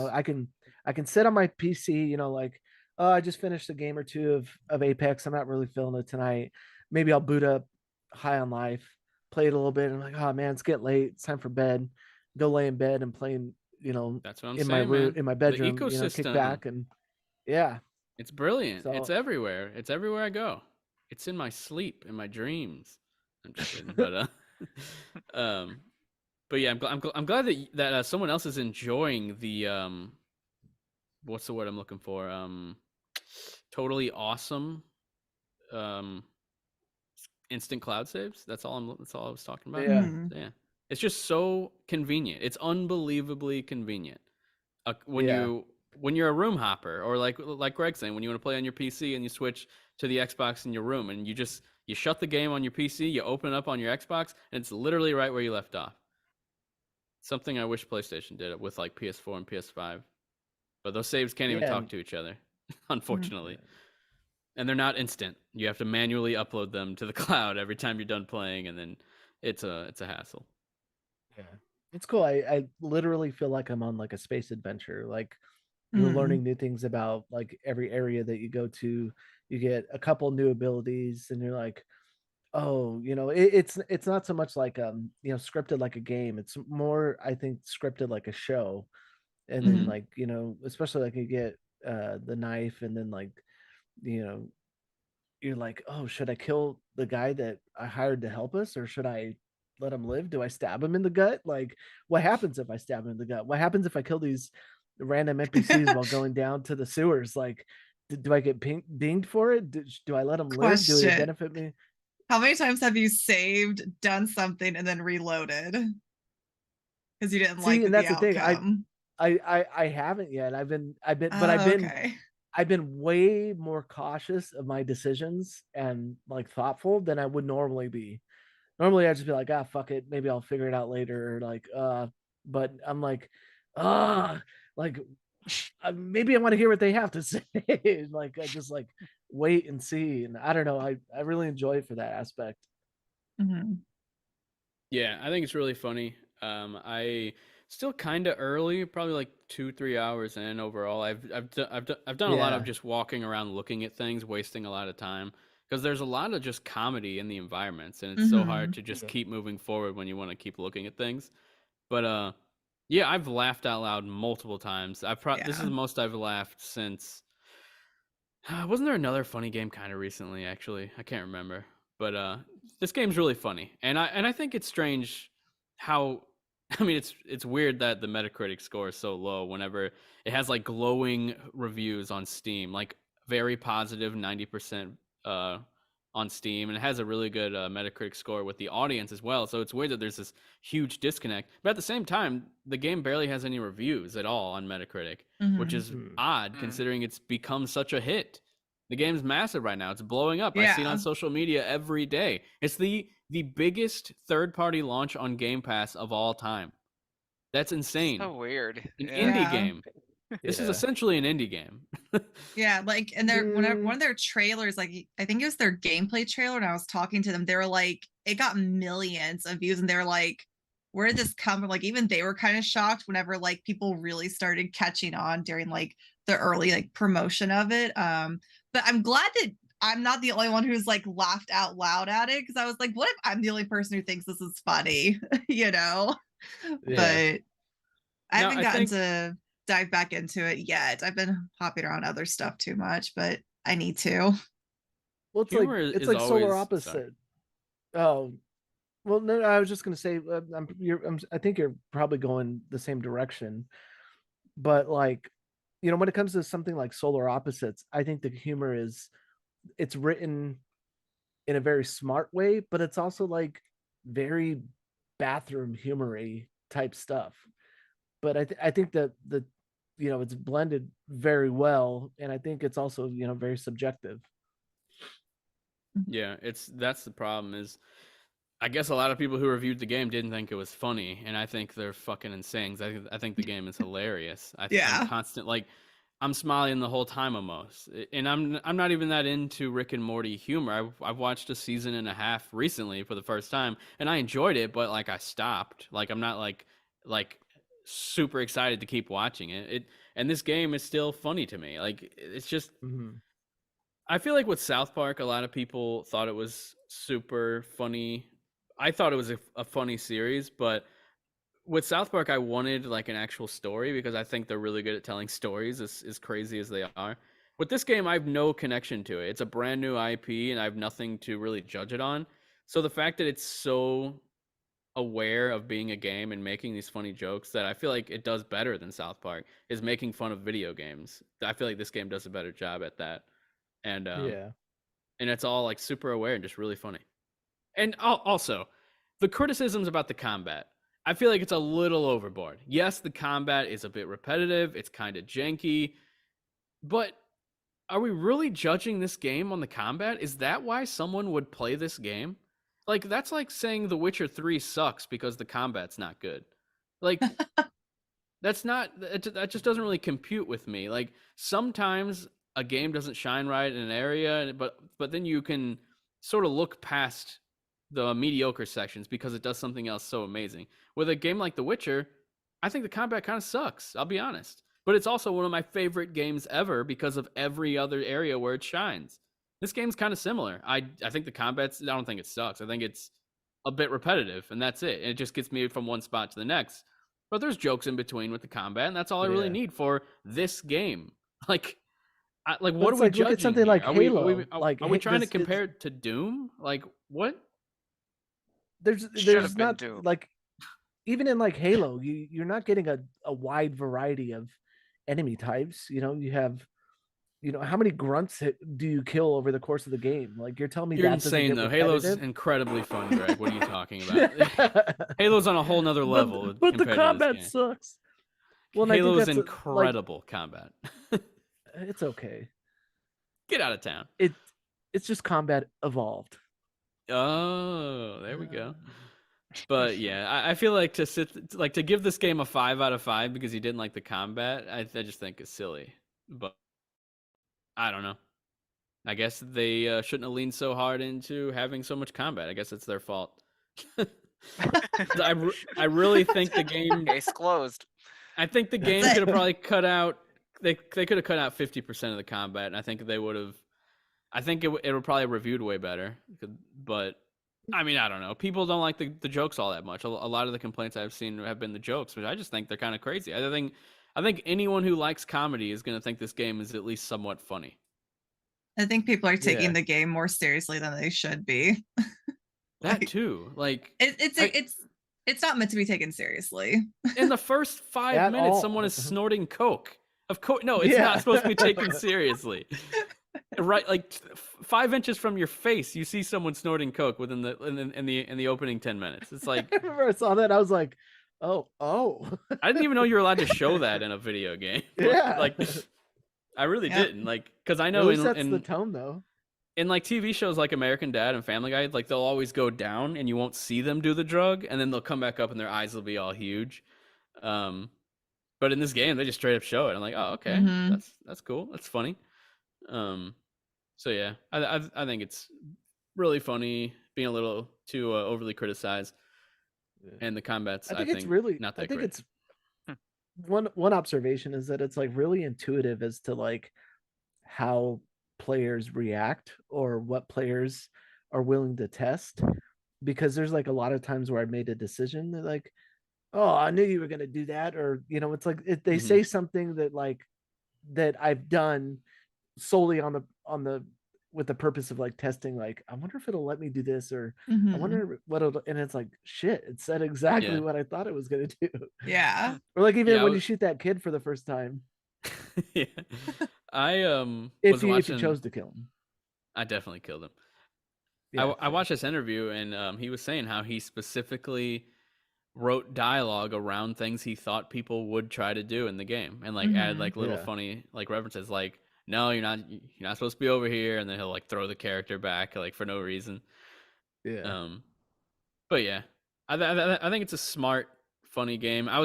I can sit on my PC, like, oh, I just finished a game or two of Apex. I'm not really feeling it tonight. Maybe I'll boot up High on Life, play it a little bit. And I'm like, oh man, it's getting late. It's time for bed. Go lay in bed and playing, That's what I'm in my saying, room, man. in my The bedroom, kick ecosystem, back, and yeah. it's brilliant. It's So everywhere. It's everywhere I go. It's in my sleep, in my dreams. I'm just kidding, but um, but yeah, I'm glad that someone else is enjoying the what's the word I'm looking for? Totally awesome um instant cloud saves. That's all I was talking about. yeah, So, yeah. It's just so convenient. It's unbelievably convenient. When yeah. you're a room hopper, or like Greg's saying, when you want to play on your PC and you switch to the Xbox in your room, and you shut the game on your PC, you open it up on your Xbox, and it's literally right where you left off. Something I wish PlayStation did with like PS4 and PS5. But those saves can't even Yeah, talk to each other, unfortunately. yeah. And they're not instant. You have to manually upload them to the cloud every time you're done playing, and then it's a hassle. Yeah. It's cool. I literally feel like I'm on like a space adventure. Like you're Mhm. learning new things about like every area that you go to. You get a couple new abilities, and you're like, oh, it's not so much like scripted like a game. It's more, I think, scripted like a show. And then Mhm. like, especially like you get the knife, and then like, you know, you're like, oh, should I kill the guy that I hired to help us, or should I let him live? Do I stab him in the gut? Like, what happens if I stab him in the gut? What happens if I kill these random NPCs while going down to the sewers? Like, do I get dinged for it? Do I let them live? Do they Question. benefit me? How many times have you saved, done something, and then reloaded because you didn't See, like and the that's the thing. outcome? I haven't yet. But Oh, okay. I've been way more cautious of my decisions and like thoughtful than I would normally be. Normally I'd just be like, ah, fuck it, maybe I'll figure it out later, or like, but I'm like, ah, like maybe I want to hear what they have to say. Like I just like wait and see, and I don't know, I really enjoy it for that aspect. Mhm. Yeah, I think it's really funny. I still kind of early, probably like 2-3 hours in overall. I've done a lot of Yeah, just walking around, looking at things, wasting a lot of time because there's a lot of just comedy in the environments, and it's so hard Mhm. to just yeah. keep moving forward when you want to keep looking at things. But yeah, I've laughed out loud multiple times. This is Yeah. the most I've laughed since. Wasn't there another funny game kind of recently? Actually, I can't remember. But this game's really funny, and I think it's strange how. I mean, it's weird that the Metacritic score is so low. Whenever it has like glowing reviews on Steam, like very positive 90% uh, on Steam, and it has a really good Metacritic score with the audience as well. So it's weird that there's this huge disconnect. But at the same time, the game barely has any reviews at all on Metacritic, which Mhm. is Hmm. odd Mm. considering it's become such a hit. The game's massive right now. It's blowing up. I see it on Yeah. social media every day. It's the biggest third-party launch on Game Pass of all time. That's insane. So weird. An Yeah. indie Yeah. game. This is Yeah. essentially an indie game. Yeah, like, and they're one Mm, of their trailers, like I think it was their gameplay trailer, and I was talking to them. They were like, it got millions of views, and they were like, where did this come from? Like, even they were kind of shocked whenever like people really started catching on during like the early like promotion of it. But I'm glad that I'm not the only one who's like laughed out loud at it, because I was like, what if I'm the only person who thinks this is funny? you know? yeah. But I Now, haven't I gotten think to dive back into it yet. I've been hopping around other stuff too much, but I need to. Well, humor it's is like solar always sorry. opposite. Oh, well, no, I was just gonna say, I think you're probably going the same direction, but like, when it comes to something like solar opposites, I think the humor it's written in a very smart way, but it's also like very bathroom humory type stuff. But I think that it's blended very well, and I think it's also very subjective. Yeah, that's the problem is I guess a lot of people who reviewed the game didn't think it was funny, and I think they're fucking insane. 'Cause I think the game is hilarious. I'm Yeah. constant like I'm smiling the whole time almost, and I'm not even that into Rick and Morty humor. I've watched a season and a half recently for the first time, and I enjoyed it, but like I stopped. Like I'm not like super excited to keep watching it. And this game is still funny to me. Like it's just Mhm. I feel like with South Park, a lot of people thought it was super funny. I thought it was a funny series, but with South Park, I wanted like an actual story because I think they're really good at telling stories, as crazy as they are. With this game, I have no connection to it. It's a brand new IP, and I have nothing to really judge it on. So the fact that it's so aware of being a game and making these funny jokes that I feel like it does better than South Park is making fun of video games. I feel like this game does a better job at that. And Yeah. and it's all like super aware and just really funny. And also, the criticisms about the combat, I feel like it's a little overboard. Yes, the combat is a bit repetitive, it's kind of janky, but are we really judging this game on the combat? Is that why someone would play this game? Like that's like saying The Witcher 3 sucks because the combat's not good. Like that's not that just doesn't really compute with me. Like sometimes a game doesn't shine right in an area, but then you can sort of look past the mediocre sections because it does something else so amazing. With a game like The Witcher, I think the combat kind of sucks, I'll be honest. But it's also one of my favorite games ever because of every other area where it shines. This game's kind of similar. I think the combat's, I don't think it sucks. I think it's a bit repetitive, and that's it. It just gets me from one spot to the next. But there's jokes in between with the combat, and that's all I really Yeah. need for this game. Like, what But are it's we like, look judging at something here? like Halo. Are we trying to compare it to Doom? Like, what? There's Should have been not Doom. like, even in like Halo, you're not getting a wide variety of enemy types. You have, how many grunts do you kill over the course of the game? Like, you're telling me You're that doesn't insane, get though. Halo's repetitive? incredibly fun, Greg. What are you talking about? Halo's on a whole nother level But the compared to this combat game. sucks. Well, and I think Halo's that's incredible combat. it's okay. Get out of town. It's just combat evolved. Oh, there we go. But yeah, I feel like to give this game a 5 out of 5 because you didn't like the combat, I just think is silly. But I don't know. I guess they shouldn't have leaned so hard into having so much combat. I guess it's their fault. I really think the game. Case closed. I think the game it. could have probably cut out. They could have cut out 50% of the combat, and I think they would have. I think it would probably reviewed way better. But I mean, I don't know. People don't like the jokes all that much. A lot of the complaints I've seen have been the jokes, but I just think they're kind of crazy. I think anyone who likes comedy is going to think this game is at least somewhat funny. I think people are taking Yeah. the game more seriously than they should be. That Like, too. Like it's not meant to be taken seriously. in the first 5 At minutes, all. someone is snorting coke. Of course, no, it's Yeah. not supposed to be taken seriously. Right, like 5 inches from your face, you see someone snorting coke within in the opening 10 minutes. It's like I remember I saw that. I was like, oh. I didn't even know you were allowed to show that in a video game. Yeah. Like I really Yeah. didn't. Like because I At know least that's in the tone, though. in like TV shows like American Dad and Family Guy, like they'll always go down and you won't see them do the drug, and then they'll come back up and their eyes will be all huge. But in this game, they just straight up show it. I'm like, oh, okay, Mhm. that's cool, that's funny. So yeah, I think it's really funny, being a little too overly criticized, and the combat's I think it's really not that I think great. it's one observation is that it's like really intuitive as to like how players react or what players are willing to test, because there's like a lot of times where I made a decision that like, oh, I knew you were going to do that, or it's like they Mhm. say something that like that I've done solely on the with the purpose of like testing, like I wonder if it'll let me do this, or I Mhm. wonder what it'll, and it's like shit, it said exactly Yeah. what I thought it was going to do. Yeah. Or like even Yeah, I when was- you shoot that kid for the first time, Yeah, I if was you watching. chose to kill him. I definitely killed him. Yeah, I watched this interview, and he was saying how he specifically wrote dialogue around things he thought people would try to do in the game, and like added Mhm. like little Yeah. funny like references, like no, you're not supposed to be over here, and then he'll like throw the character back like for no reason. yeah. But yeah, I think it's a smart, funny game. I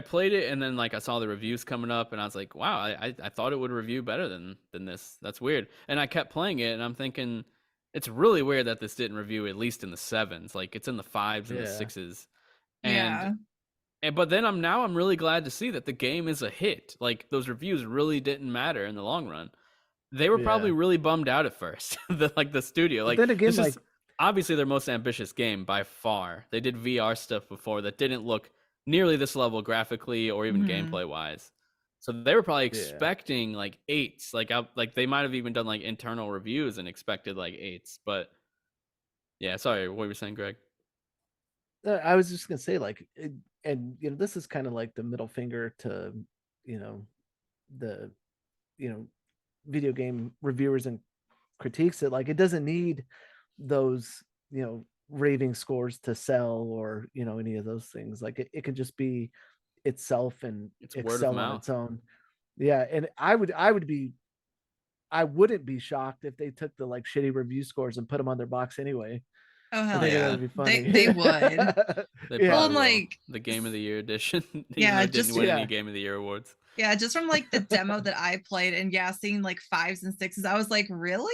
played it, and then like I saw the reviews coming up, and I was like, wow, I thought it would review better than this. That's weird. And I kept playing it, and I'm thinking, it's really weird that this didn't review at least in the 7s. Like it's in the 5s and the Yeah. 6s. Yeah. And but then I'm really glad to see that the game is a hit. Like those reviews really didn't matter in the long run. They were probably Yeah. really bummed out at first. the studio. But Like then again, this is like obviously their most ambitious game by far. They did VR stuff before that didn't look nearly this level graphically or even Mhm. gameplay wise. So they were probably Yeah. expecting like 8s. Like they might have even done like internal reviews and expected like 8s. But yeah, sorry, what were you saying, Greg? I was just gonna say like, and this is kind of like the middle finger to the video game reviewers and critiques, that like it doesn't need those raving scores to sell, or any of those things. Like it can just be itself and It's word of excel on mouth. its own. Yeah, and I wouldn't be shocked if they took the like shitty review scores and put them on their box anyway. Oh I hell think yeah. that would be funny. They would. They Yeah. probably Well, will. like, The Game of the Year edition, even Yeah, though it didn't just- win any Yeah. Game of the Year awards. Yeah, just from like the demo that I played, and yeah, seeing like 5s and 6s, I was like, really?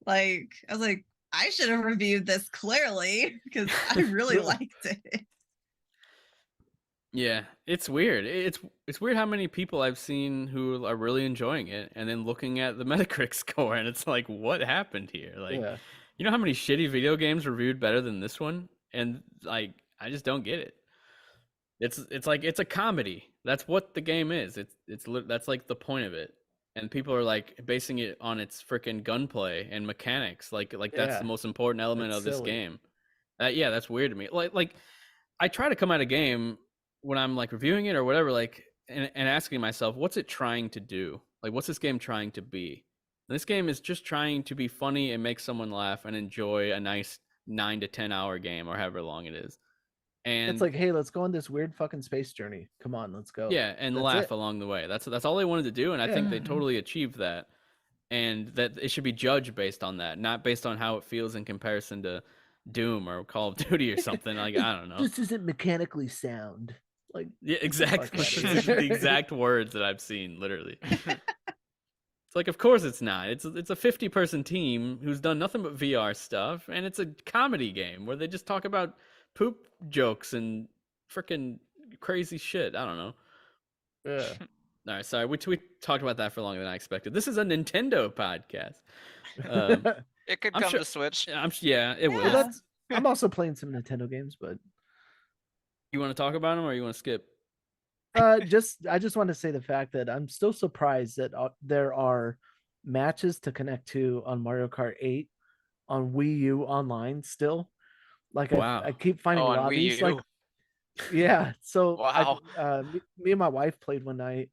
Like, I was like, I should have reviewed this clearly because I really liked it. Yeah, it's weird. It's weird how many people I've seen who are really enjoying it, and then looking at the Metacritic score, and it's like, what happened here? Like, Yeah. you know how many shitty video games reviewed better than this one? And like, I just don't get it. It's like it's a comedy. That's what the game is. That's like the point of it. And people are like basing it on its freaking gunplay and mechanics. Like that's Yeah. the most important element That's of this silly. game. Yeah, that's weird to me. Like I try to come at a game when I'm like reviewing it or whatever, like and asking myself, what's it trying to do? Like, what's this game trying to be? And this game is just trying to be funny and make someone laugh and enjoy a nice 9 to 10 hour game or however long it is. And It's like, hey, let's go on this weird fucking space journey. Come on, let's go. yeah, and That's laugh it. along the way. That's all they wanted to do, and I think they Yeah. totally achieved that. And that it should be judged based on that, not based on how it feels in comparison to Doom or Call of Duty or something. Like, I don't know. This isn't mechanically sound. Like, Yeah, get the exactly. fuck outta This is here. the exact words that I've seen, literally. It's like, of course it's not. It's a 50-person team who's done nothing but VR stuff, and it's a comedy game where they just talk about poop jokes and freaking crazy shit. I don't know. Yeah. All right, sorry. We talked about that for longer than I expected. This is a Nintendo podcast. It could I'm come sure- to Switch. Yeah, it will. Well, Yeah. I'm also playing some Nintendo games, but You want to talk about them or you want to skip? I just want to say the fact that I'm still surprised that there are matches to connect to on Mario Kart 8 on Wii U online still. Like Wow. I keep finding Oh, on Wii lobbies. U. Like, yeah. So Wow. me and my wife played one night,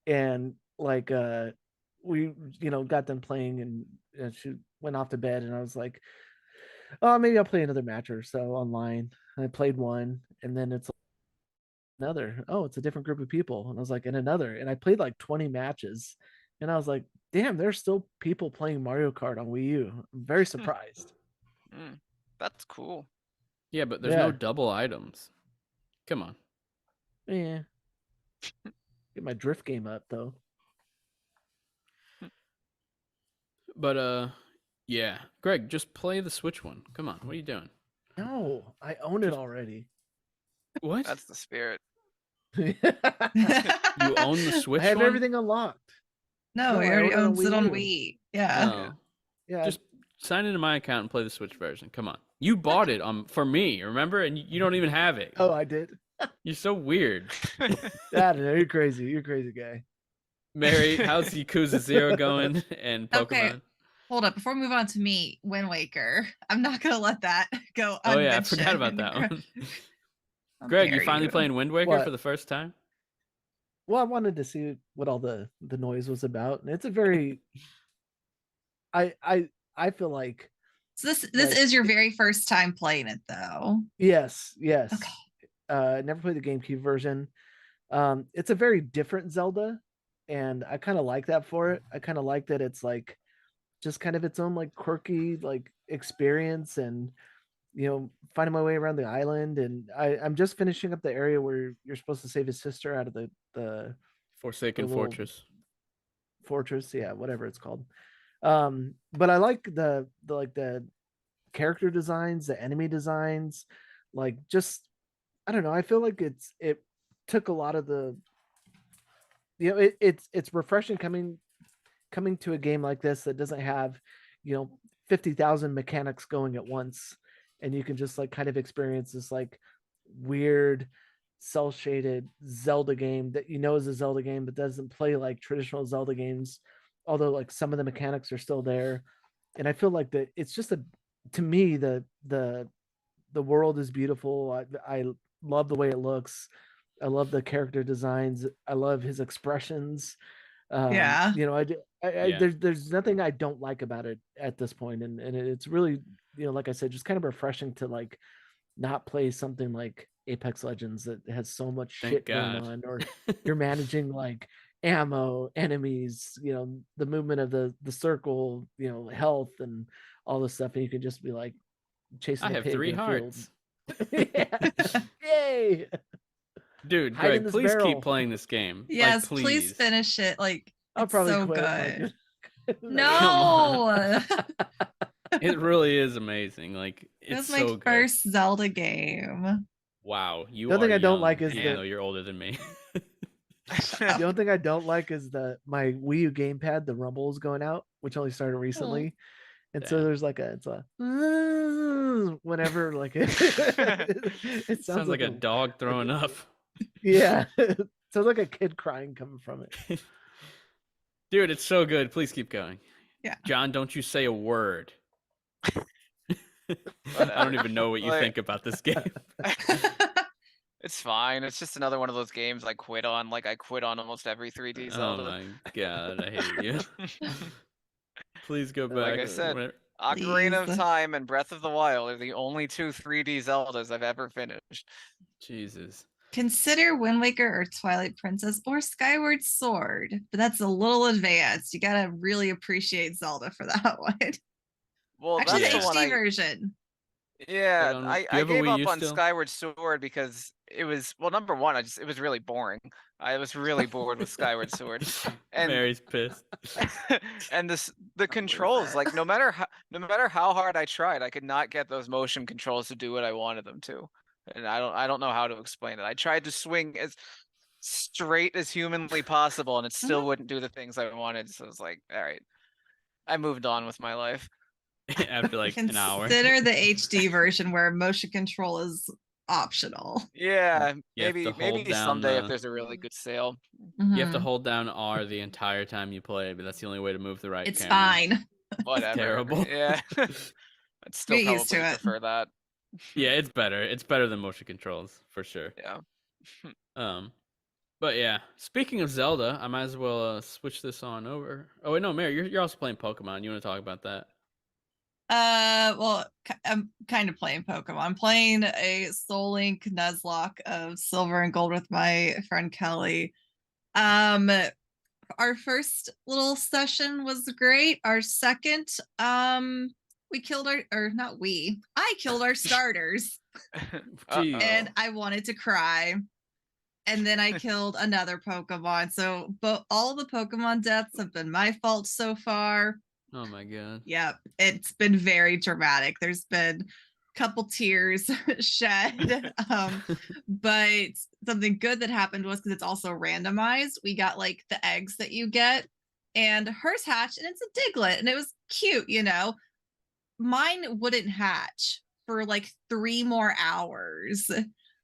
and like we got done playing, and she went off to bed, and I was like, oh, maybe I'll play another match or so online. And I played one, and then it's another. Oh, it's a different group of people, and I was like, and another, and I played like 20 matches, and I was like, damn, there's still people playing Mario Kart on Wii U. I'm very surprised. That's cool. Yeah, but there's no Yeah. double items. Come on. Yeah. Get my drift game up though. But yeah. Greg, just play the Switch one. Come on. What are you doing? No, I own it already. What? That's the spirit. You own the Switch I have one? everything unlocked. No, No, he I already own it on owns it on Wii U. Wii. Yeah. Oh. Yeah. Just sign into my account and play the Switch version. Come on. You bought it for me, remember? And you don't even have it. Oh, I did. You're so weird. I don't know. You're crazy. You're a crazy guy. Mary, how's Yakuza 0 going and Pokemon? Okay. Hold up. Before we move on to me, Wind Waker. I'm not gonna let that go Oh yeah, I unmentioned. forgot about that one. How Greg, you dare finally playing Wind Waker What? for the first time? Well, I wanted to see what all the noise was about, and it's a very. I feel like So this Like- is your very first time playing it though. yes. Okay. Never played the GameCube version. It's a very different Zelda, and I kind of like that for it. I kind of like that it's like just kind of its own like quirky like experience, and finding my way around the island. And I'm just finishing up the area where you're supposed to save his sister out of the Forsaken The little- Fortress. fortress, yeah, whatever it's called. But I like the character designs, the enemy designs, like just I don't know. I feel like it took a lot of the it's refreshing coming to a game like this that doesn't have 50,000 mechanics going at once, and you can just like kind of experience this like weird cell shaded Zelda game that is a Zelda game but doesn't play like traditional Zelda games, although like some of the mechanics are still there. And I feel like that it's just to me the world is beautiful. I love the way it looks. I love the character designs. I love his expressions. Yeah. Yeah. There's nothing I don't like about it at this point, and it's really like I said, just kind of refreshing to like not play something like Apex Legends that has so much Thank shit going God. on, or you're managing like ammo, enemies, the movement of the circle, health and all this stuff, and you can just be like chasing I a have pig 3 in a field. hearts. Yeah. Yay! Dude, Hide in Greg, this please barrel. keep playing this game. Yes, like, please finish it. Like, I'll it's probably so quit. Like, good. on. No, It really is amazing. Like, it was it's my so good. first Zelda game. Wow, you The are only thing I don't young, like is even that- though you're older than me. The only thing I don't like is my Wii U gamepad, the rumble is going out, which only started recently. And so Damn. there's like it's a whenever like it Sounds like a dog throwing up. Yeah. Sounds like a kid crying coming from it. Dude, it's so good. Please keep going. Yeah. John, don't you say a word. I don't Whatever. even know what you Like- think about this game. It's fine. It's just another one of those games I quit on. Like I quit on almost every 3D Oh Zelda. my god, I hate you. Please go back. Like I said, whenever- Ocarina of Please. Time and Breath of the Wild are the only 2 3D Zeldas I've ever finished. Jesus. Consider Wind Waker or Twilight Princess or Skyward Sword, but that's a little advanced. You gotta really appreciate Zelda for that one. Well, Actually, that's the the one HD I. version. Yeah, on- I, do you I have a gave Wii up U on still? Skyward Sword because it was number one. It was really boring. I was really bored with Skyward Sword, and Mary's pissed. and the controls, like no matter how hard I tried, I could not get those motion controls to do what I wanted them to, and I don't know how to explain it. I tried to swing as straight as humanly possible, and it still wouldn't do the things I wanted. So I was like, all right, I moved on with my life. After like an hour. Consider the HD version where motion control is optional. Yeah, You have to maybe hold down someday if the- there's a really good sale. You have to Mhm. hold down R the entire time you play, but that's the only way to move the right It's camera. fine. Whatever. terrible. Yeah. I'd still Get used to probably it. prefer that. Yeah, it's better. It's better than motion controls, for sure. Yeah. But yeah, speaking of Zelda, I might as well switch this on over. Oh wait, no, Mary, you're also playing Pokemon. You want to talk about that? Well, I'm kind of playing Pokemon. I'm playing a Soul Link Nuzlocke of Silver and Gold with my friend Kelly. Our first little session was great. Our second, we killed I killed our starters Jeez. and I wanted to cry. And then I killed another Pokemon. So, but all the Pokemon deaths have been my fault so far. Oh my god. Yep, it's been very dramatic. There's been a couple tears shed. But something good that happened was because it's also randomized. We got like the eggs that you get, and hers hatched, and it's a Diglett, and it was cute, you know. Mine wouldn't hatch for like 3 more hours.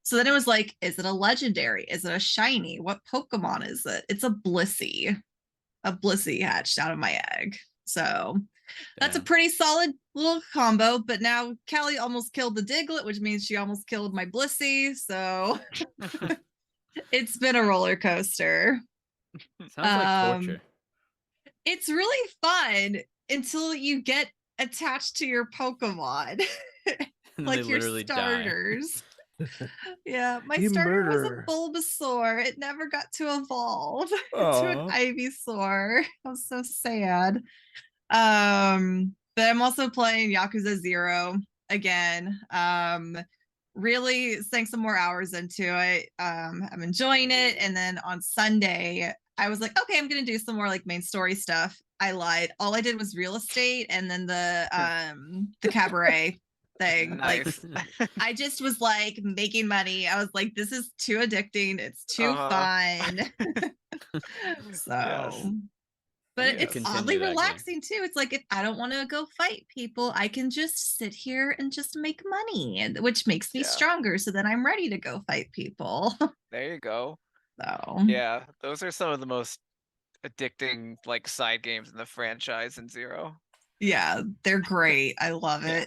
So then it was like, is it a legendary? Is it a shiny? What Pokemon is it? It's a Blissey. A Blissey hatched out of my egg. So that's a Damn. pretty solid little combo. But now Callie almost killed the Diglett, which means she almost killed my Blissey. So it's been a roller coaster. Sounds like torture. It's really fun until you get attached to your Pokemon. And Like they your literally die. starters. Yeah, my You starter murderer. was a Bulbasaur. It never got to evolve to an Aw. Ivysaur. I was so sad. But I'm also playing Yakuza 0 again. Really sank some more hours into it. I'm enjoying it. And then on Sunday, I was like, okay, I'm gonna do some more like main story stuff. I lied. All I did was real estate and then the cabaret thing. Nice. Like I just was like making money. I was like, this is too addicting. It's too fun. So Yes. but need to it's continue oddly that game. relaxing too. It's like if I don't want to go fight people, I can just sit here and just make money, and which makes me Yeah. stronger. So then I'm ready to go fight people. There you go. So Yeah, those are some of the most addicting like side games in the franchise in Zero. yeah, they're great. I love Yeah.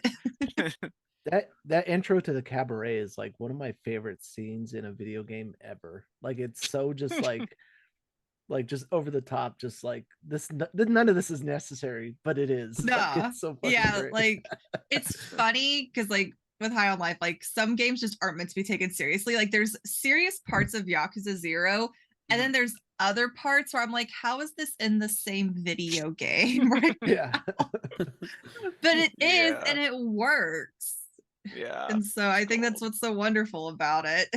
it. That intro to the cabaret is like one of my favorite scenes in a video game ever. Like it's so just like just over the top, just like this. None of this is necessary, but it is. Like, No, it's so fucking yeah, great. like it's funny because like with High on Life, like some games just aren't meant to be taken seriously. Like there's serious parts of Yakuza 0, and then there's other parts where I'm like, how is this in the same video game right yeah. now? But it is, Yeah. and it works. Yeah. And so I think that's what's so wonderful about it.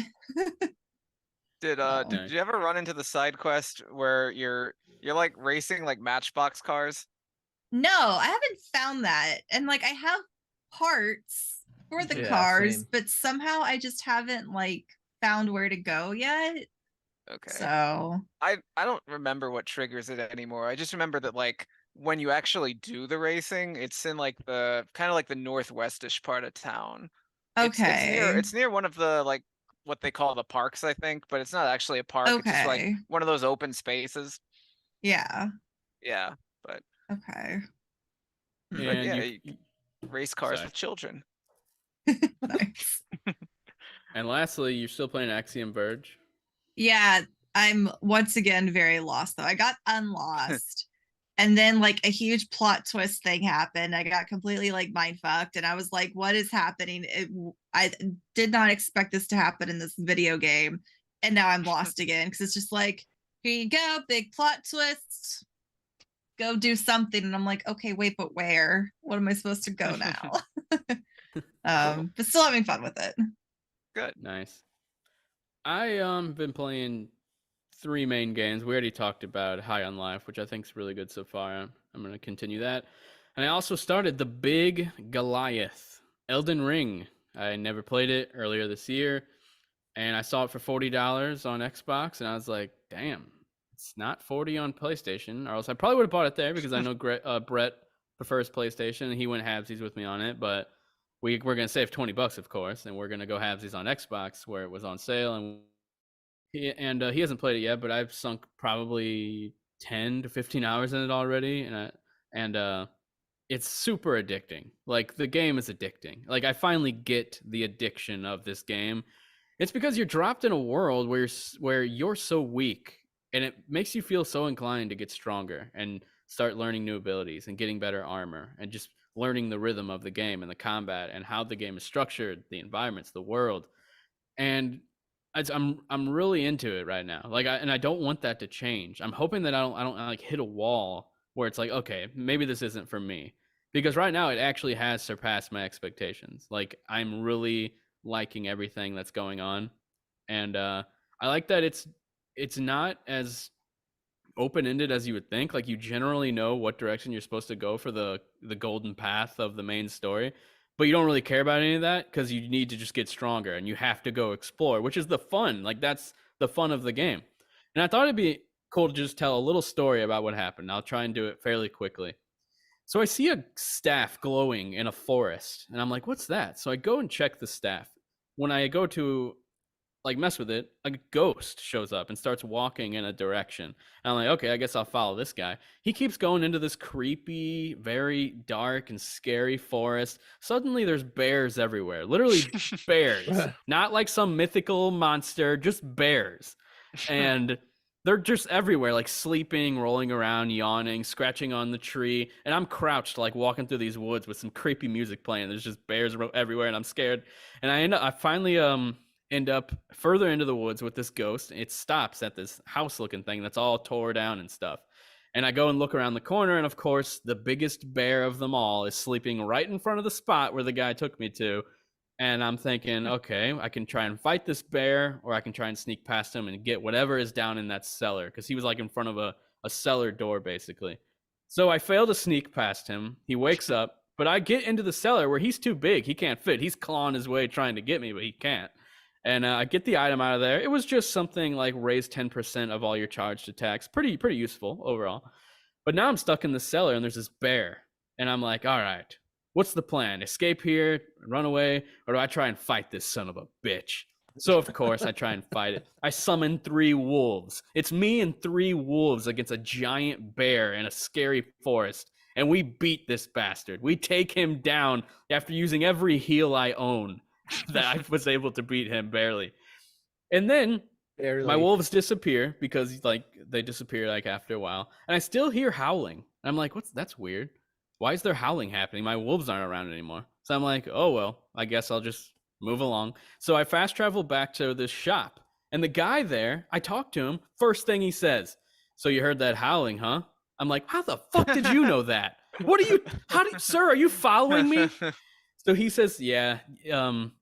Did Oh. did you ever run into the side quest where you're like racing like Matchbox cars? No, I haven't found that. And like I have parts for the Yeah, cars, same. but somehow I just haven't like found where to go yet. Okay. So I don't remember what triggers it anymore. I just remember that like when you actually do the racing, it's in like the kind of like the northwestish part of town. okay. It's near one of the like what they call the parks, I think, but it's not actually a park. It's just like Okay. one of those open spaces. Yeah. Yeah, but Okay. And yeah, you, you race cars sorry. with children. Nice. And lastly, you're still playing Axiom Verge. Yeah, I'm once again very lost though. I got unlost. And then like a huge plot twist thing happened. I got completely like mind fucked and I was like, what is happening? I did not expect this to happen in this video game. And now I'm lost again because it's just like, here you go, big plot twist. Go do something. And I'm like, okay, wait, but where? What am I supposed to go now? But still having fun with it. Good. Nice. I been playing 3 main games. We already talked about High on Life, which I think is really good so far. I'm going to continue that. And I also started the Big Goliath, Elden Ring. I never played it earlier this year, and I saw it for $40 on Xbox, and I was like, damn, it's not 40 on PlayStation, or else I probably would have bought it there because I know Brett prefers PlayStation, and he went halvesies with me on it, but we're going to save $20, of course, and we're going to go halvesies on Xbox where it was on sale, and he hasn't played it yet, but I've sunk probably 10 to 15 hours in it already, and it's super addicting. Like the game is addicting. Like I finally get the addiction of this game. It's because you're dropped in a world where you're so weak, and it makes you feel so inclined to get stronger and start learning new abilities and getting better armor and just learning the rhythm of the game and the combat and how the game is structured, the environments, the world. And I'm really into it right now. Like I don't want that to change. I'm hoping that I don't like hit a wall where it's like, okay, maybe this isn't for me. Because right now it actually has surpassed my expectations. Like I'm really liking everything that's going on. And I like that it's not as open-ended as you would think. Like you generally know what direction you're supposed to go for the golden path of the main story, but you don't really care about any of that because you need to just get stronger and you have to go explore, which is the fun. Like that's the fun of the game. And I thought it'd be cool to just tell a little story about what happened. I'll try and do it fairly quickly. So I see a staff glowing in a forest, and I'm like, what's that? So I go and check the staff. When I go to like mess with it, a ghost shows up and starts walking in a direction. And I'm like, okay, I guess I'll follow this guy. He keeps going into this creepy, very dark and scary forest. Suddenly there's bears everywhere. Literally bears. Not like some mythical monster, just bears. And they're just everywhere, like sleeping, rolling around, yawning, scratching on the tree. And I'm crouched, like walking through these woods with some creepy music playing. There's just bears everywhere, and I'm scared. And I finally end up further into the woods with this ghost. It stops at this house looking thing that's all tore down and stuff. And I go and look around the corner, and of course, the biggest bear of them all is sleeping right in front of the spot where the guy took me to. And I'm thinking, okay, I can try and fight this bear, or I can try and sneak past him and get whatever is down in that cellar, because he was like in front of a cellar door, basically. So I fail to sneak past him. He wakes up, but I get into the cellar where he's too big. He can't fit. He's clawing his way trying to get me, but he can't. And I get the item out of there. It was just something like raise 10% of all your charged attacks. Pretty useful overall. But now I'm stuck in the cellar, and there's this bear. And I'm like, all right, what's the plan? Escape here, run away, or do I try and fight this son of a bitch? So, of course, I try and fight it. I summon 3 wolves. It's me and 3 wolves against a giant bear in a scary forest. And we beat this bastard. We take him down after using every heal I own. That I was able to beat him barely. And then my wolves disappear because like they disappear like after a while. And I still hear howling. I'm like, that's weird. Why is there howling happening? My wolves aren't around anymore. So I'm like, oh, well, I guess I'll just move along. So I fast travel back to this shop. And the guy there, I talked to him. First thing he says, so you heard that howling, huh? I'm like, how the fuck did you know that? Sir, are you following me? So he says, yeah,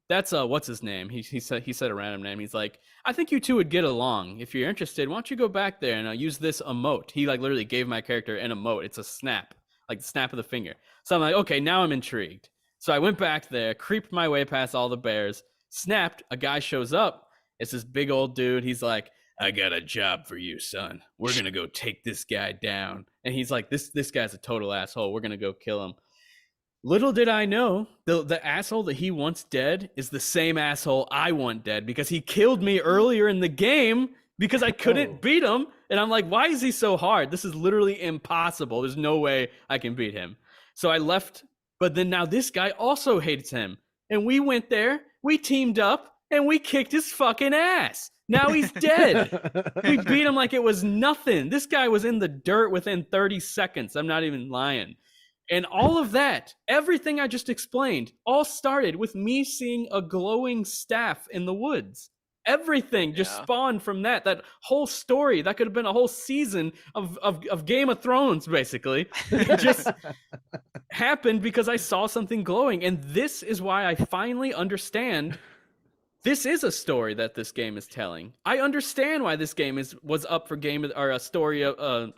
that's what's his name? He said a random name. He's like, I think you two would get along. If you're interested, why don't you go back there and use this emote? He like literally gave my character an emote. It's a snap, like the snap of the finger. So I'm like, okay, now I'm intrigued. So I went back there, creeped my way past all the bears, snapped. A guy shows up. It's this big old dude. He's like, I got a job for you, son. We're gonna go take this guy down. And he's like, this guy's a total asshole. We're gonna go kill him. Little did I know, the asshole that he wants dead is the same asshole I want dead, because he killed me earlier in the game because I couldn't beat him. And I'm like, why is he so hard? This is literally impossible. There's no way I can beat him. So I left, but then now this guy also hates him. And we went there, we teamed up, and we kicked his fucking ass. Now he's dead. We beat him like it was nothing. This guy was in the dirt within 30 seconds. I'm not even lying. And all of that, everything I just explained, all started with me seeing a glowing staff in the woods. Everything just spawned from that. That whole story, that could have been a whole season of Game of Thrones, basically. It just happened because I saw something glowing. And this is why I finally understand this is a story that this game is telling. I understand why this game was up for a story of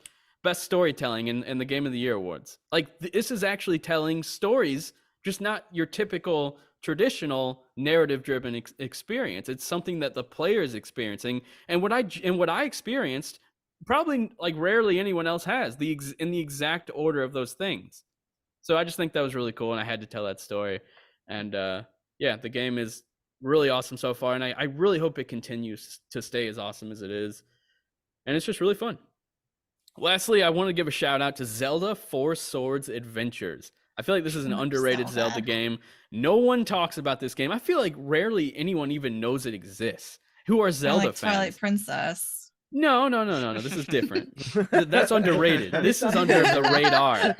best storytelling in the Game of the Year awards. Like, this is actually telling stories, just not your typical traditional narrative-driven experience. It's something that the player is experiencing, and what I experienced, probably like rarely anyone else has, in the exact order of those things. So I just think that was really cool, and I had to tell that story. And yeah, the game is really awesome so far, and I really hope it continues to stay as awesome as it is. And it's just really fun. Lastly, I want to give a shout out to Zelda 4 Swords Adventures. I feel like this is an underrated Zelda game. No one talks about this game. I feel like rarely anyone even knows it exists. Who are Zelda fans? Twilight Princess. No. This is different. That's underrated. This is under the radar.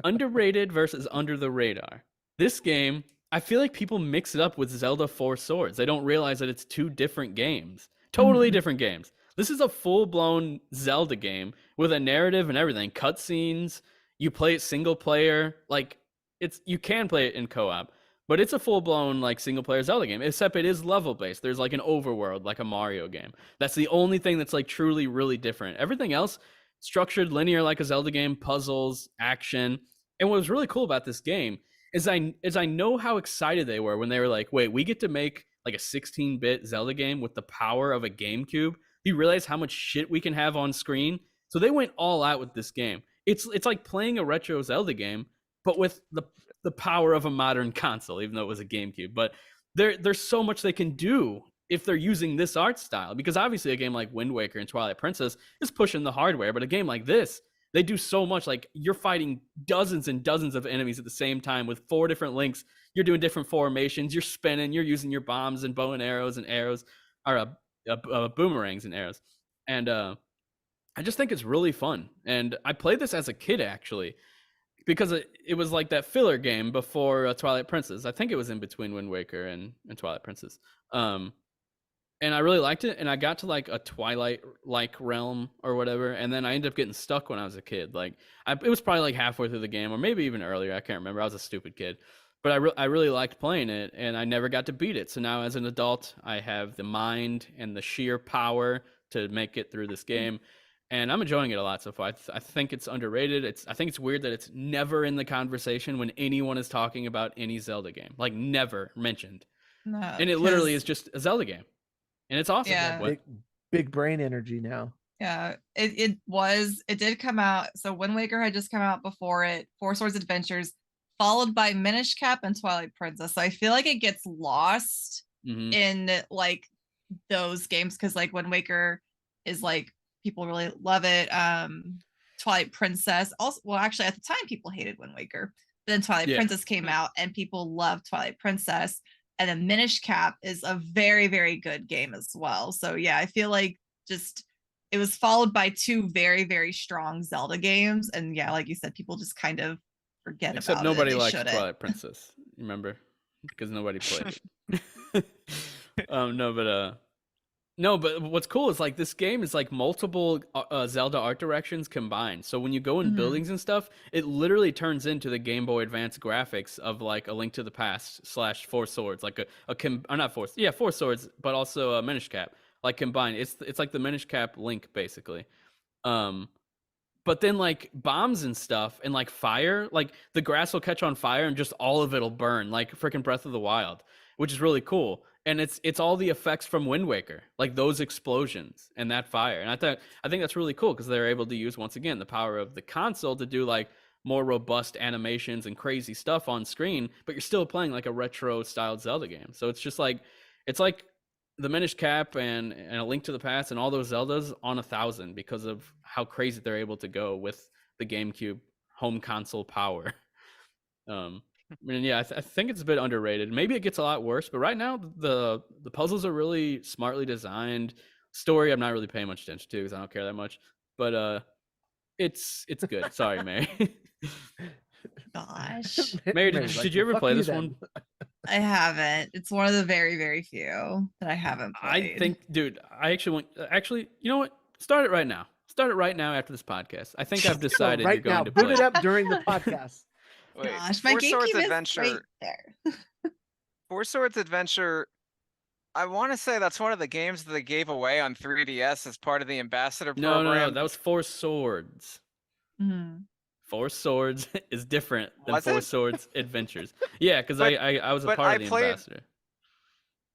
Underrated versus under the radar. This game, I feel like people mix it up with Zelda 4 Swords. They don't realize that it's two different games. Totally different games. This is a full-blown Zelda game with a narrative and everything. Cutscenes, you play it single player. Like, you can play it in co-op, but it's a full-blown like single-player Zelda game, except it is level-based. There's like an overworld, like a Mario game. That's the only thing that's like truly really different. Everything else, structured linear like a Zelda game, puzzles, action. And what was really cool about this game is I know how excited they were when they were like, wait, we get to make like a 16-bit Zelda game with the power of a GameCube. You realize how much shit we can have on screen. So they went all out with this game. It's like playing a retro Zelda game, but with the power of a modern console, even though it was a GameCube. But there's so much they can do if they're using this art style, because obviously a game like Wind Waker and Twilight Princess is pushing the hardware, but a game like this, they do so much. Like, you're fighting dozens and dozens of enemies at the same time with 4 different links. You're doing different formations. You're spinning. You're using your bombs and bow and arrows, or boomerangs and arrows. And I just think it's really fun. And I played this as a kid, actually, because it was like that filler game before Twilight Princess. I think it was in between Wind Waker and Twilight Princess. And I really liked it, and I got to like a Twilight-like realm or whatever, and then I ended up getting stuck when I was a kid. Like, it was probably like halfway through the game, or maybe even earlier. I can't remember. I was a stupid kid. But I really liked playing it, and I never got to beat it. So now as an adult, I have the mind and the sheer power to make it through this game, and I'm enjoying it a lot so far. I think it's underrated. I think it's weird that it's never in the conversation when anyone is talking about any Zelda game. Like, never mentioned. No, and it literally is just a Zelda game. And it's awesome. Yeah. Big brain energy now. Yeah, it did come out. So Wind Waker had just come out before it, 4 Swords Adventures, followed by Minish Cap and Twilight Princess. So I feel like it gets lost in like those games, because like Wind Waker is like, people really love it. Twilight Princess also, well, actually at the time people hated Wind Waker. But then Twilight Princess came out and people loved Twilight Princess. And then Minish Cap is a very, very good game as well. So yeah, I feel like just it was followed by 2 very, very strong Zelda games. And yeah, like you said, people just kind of forget about it. Except nobody likes Twilight Princess, remember? Because nobody played it. No, No, but what's cool is like this game is like multiple Zelda art directions combined. So when you go in Mhm. buildings and stuff, it literally turns into the Game Boy Advance graphics of like A Link to the Past / Four Swords, like or not Four, yeah, Four Swords, but also a Minish Cap, like combined. It's like the Minish Cap Link basically. Um, but then like bombs and stuff and like fire, like the grass will catch on fire and just all of it'll burn, like freaking Breath of the Wild, which is really cool. And it's all the effects from Wind Waker, like those explosions and that fire. And I think that's really cool because they're able to use once again the power of the console to do like more robust animations and crazy stuff on screen, but you're still playing like a retro styled Zelda game. So it's just like it's like the Minish Cap and A Link to the Past and all those Zeldas on 1,000 because of how crazy they're able to go with the GameCube home console power. I mean, yeah, I think it's a bit underrated. Maybe it gets a lot worse, but right now the puzzles are really smartly designed. Story, I'm not really paying much attention to because I don't care that much. But it's good. Sorry, Mary. Gosh, Mary, Mary's did like, you "Well, ever fuck play you this then." one? I haven't. It's one of the very, very few that I haven't played. I think, dude, I actually, you know what? Start it right now. Start it right now after this podcast. I think I've So decided right you're going now, to boot play. it up during the podcast. Wait, Gosh, my Four Swords GameCube is Adventure. right there. Four Swords Adventure. I want to say that's one of the games that they gave away on 3DS as part of the ambassador No, program. that was Four Swords. Mhm. Four Swords is different than Was Four it? Swords Adventures. Yeah, because But- I was a but part I of the played- ambassador.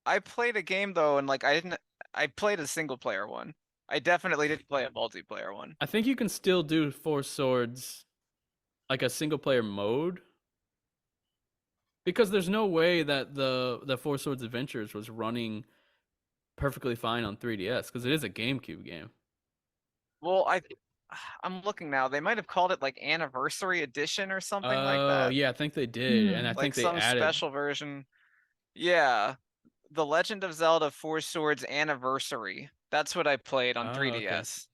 I played a game though, and like I played a single player one. I definitely didn't play a multiplayer one. I think you can still do Four Swords like a single player mode. Because there's no way that the Four Swords Adventures was running perfectly fine on 3DS because it is a GameCube game. Well, I'm looking now. They might have called it like Anniversary Edition or something like that. Yeah, I think they did, and I Like think they some added. special version. Yeah. The Legend of Zelda Four Swords Anniversary. That's what I played on Oh, 3DS.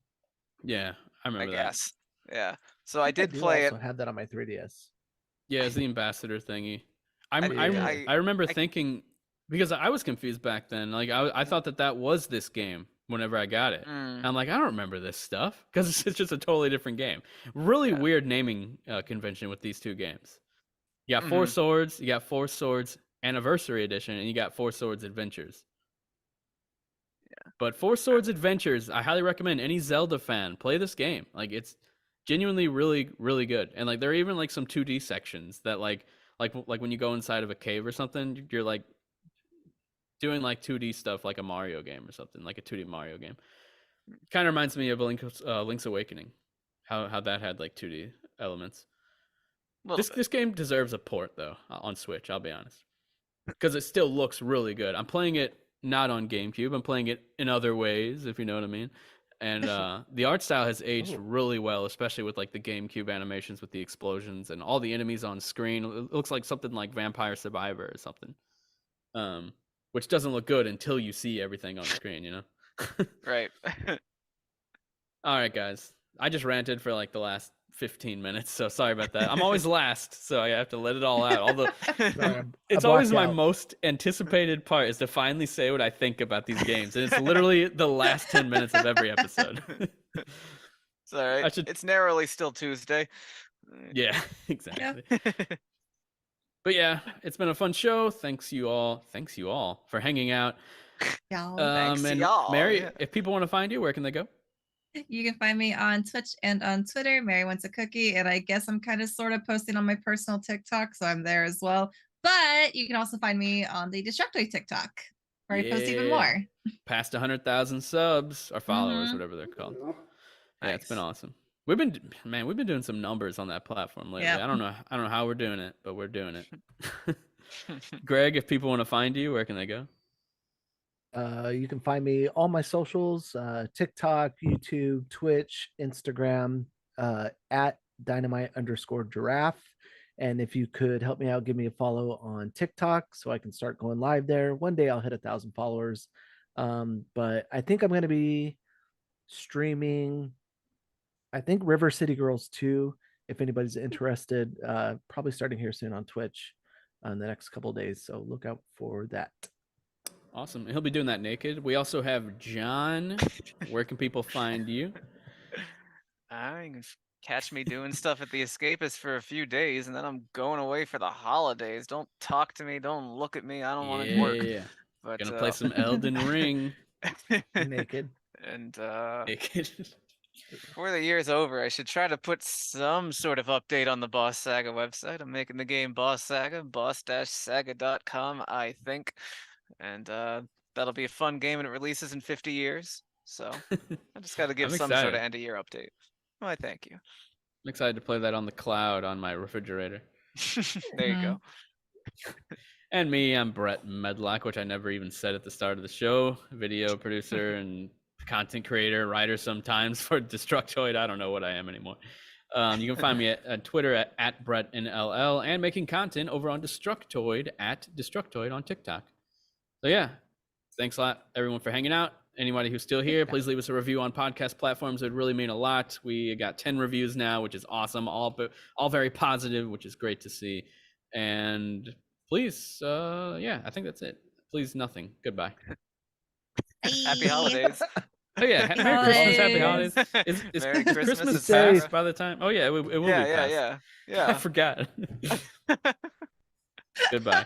Yeah, I I remember that. guess. Yeah. So I did do play it. also have that on my 3DS. Yeah, it's the ambassador thingy. I- I remember I- thinking because I was confused back then. Like I thought that was this game whenever I got it. Mm, I'm like, I don't remember this stuff because it's just a totally different game. Really Yeah. weird naming convention with these two games. You got Four Mhm. Swords, you got Four Swords Anniversary Edition, and you got Four Swords Adventures. Yeah. But Four Swords Adventures, I highly recommend any Zelda fan play this game. Like it's genuinely really, really good. And like there are even like some 2D sections that like when you go inside of a cave or something, you're like doing like 2D stuff like a Mario game or something, like a 2D Mario game. Kind of reminds me of Link's Awakening, how that had like 2D elements. little bit. This game deserves a port though on Switch. I'll be honest, because it still looks really good. I'm playing it not on GameCube. I'm playing it in other ways, if you know what I mean. And the art style has aged really well, especially with like the GameCube animations with the explosions and all the enemies on screen. It looks like something like Vampire Survivor or something, which doesn't look good until you see everything on screen, you know. Right. All right, guys. I just ranted for like the last 15 minutes, so sorry about that. I'm always last, so I have to let it all out. Although Sorry, it's I always my blacked out. most anticipated part is to finally say what I think about these games, and it's literally the last 10 minutes of every episode. It's all right. should- It's narrowly still Tuesday. Yeah, exactly. But yeah, it's been a fun show. Thanks you all for hanging out. Y'all. Thanks, And y'all, Mary, yeah. if people want to find you, where can they go? You can find me on Twitch and on Twitter, Mary Wants a Cookie. And I guess I'm kind of sort of posting on my personal TikTok, so I'm there as well. But you can also find me on the Destructoid TikTok, where I post even Yeah. more. Past 100,000 subs or followers, Mhm. whatever they're called. Yeah, it's been Nice. awesome. We've been doing some numbers on that platform lately. Yep. I don't know how we're doing it, but we're doing it. Greg, if people want to find you, where can they go? You can find me all my socials, TikTok, YouTube, Twitch, Instagram, at dynamite_giraffe. And if you could help me out, give me a follow on TikTok so I can start going live there. One day I'll hit 1,000 followers. But I think I'm going to be streaming, I think River City Girls 2, if anybody's interested, probably starting here soon on Twitch in the next couple of days. So look out for that. Awesome. He'll be doing that naked. We also have John. Where can people find you? You can catch me doing stuff at the Escapist for a few days, and then I'm going away for the holidays. Don't talk to me. Don't look at me. I don't want to work. Yeah. But Gonna play some Elden Ring. Naked. And Naked. before the year's over, I should try to put some sort of update on the Boss Saga website. I'm making the game Boss Saga, boss-saga.com, I think. And that'll be a fun game when it releases in 50 years. So I just got to give I'm some sort of excited. end of year update. Why, thank you. I'm excited to play that on the cloud on my refrigerator. There you go. And me, I'm Brett Medlock, which I never even said at the start of the show. Video producer and content creator, writer sometimes for Destructoid. I don't know what I am anymore. You can find me at Twitter at BrettNLL and making content over on Destructoid at Destructoid on TikTok. So yeah, thanks a lot everyone for hanging out. Anybody who's still here, please leave us a review on podcast platforms. It would really mean a lot. We got 10 reviews now, which is awesome. All very positive, which is great to see. And please, yeah, I think that's it. Please, nothing. Goodbye. Happy holidays. Oh yeah, Merry Christmas, Happy Holidays. Is Merry Christmas Christmas is Sarah. past by the time? Oh yeah, it will be past. Yeah. I forgot. Goodbye.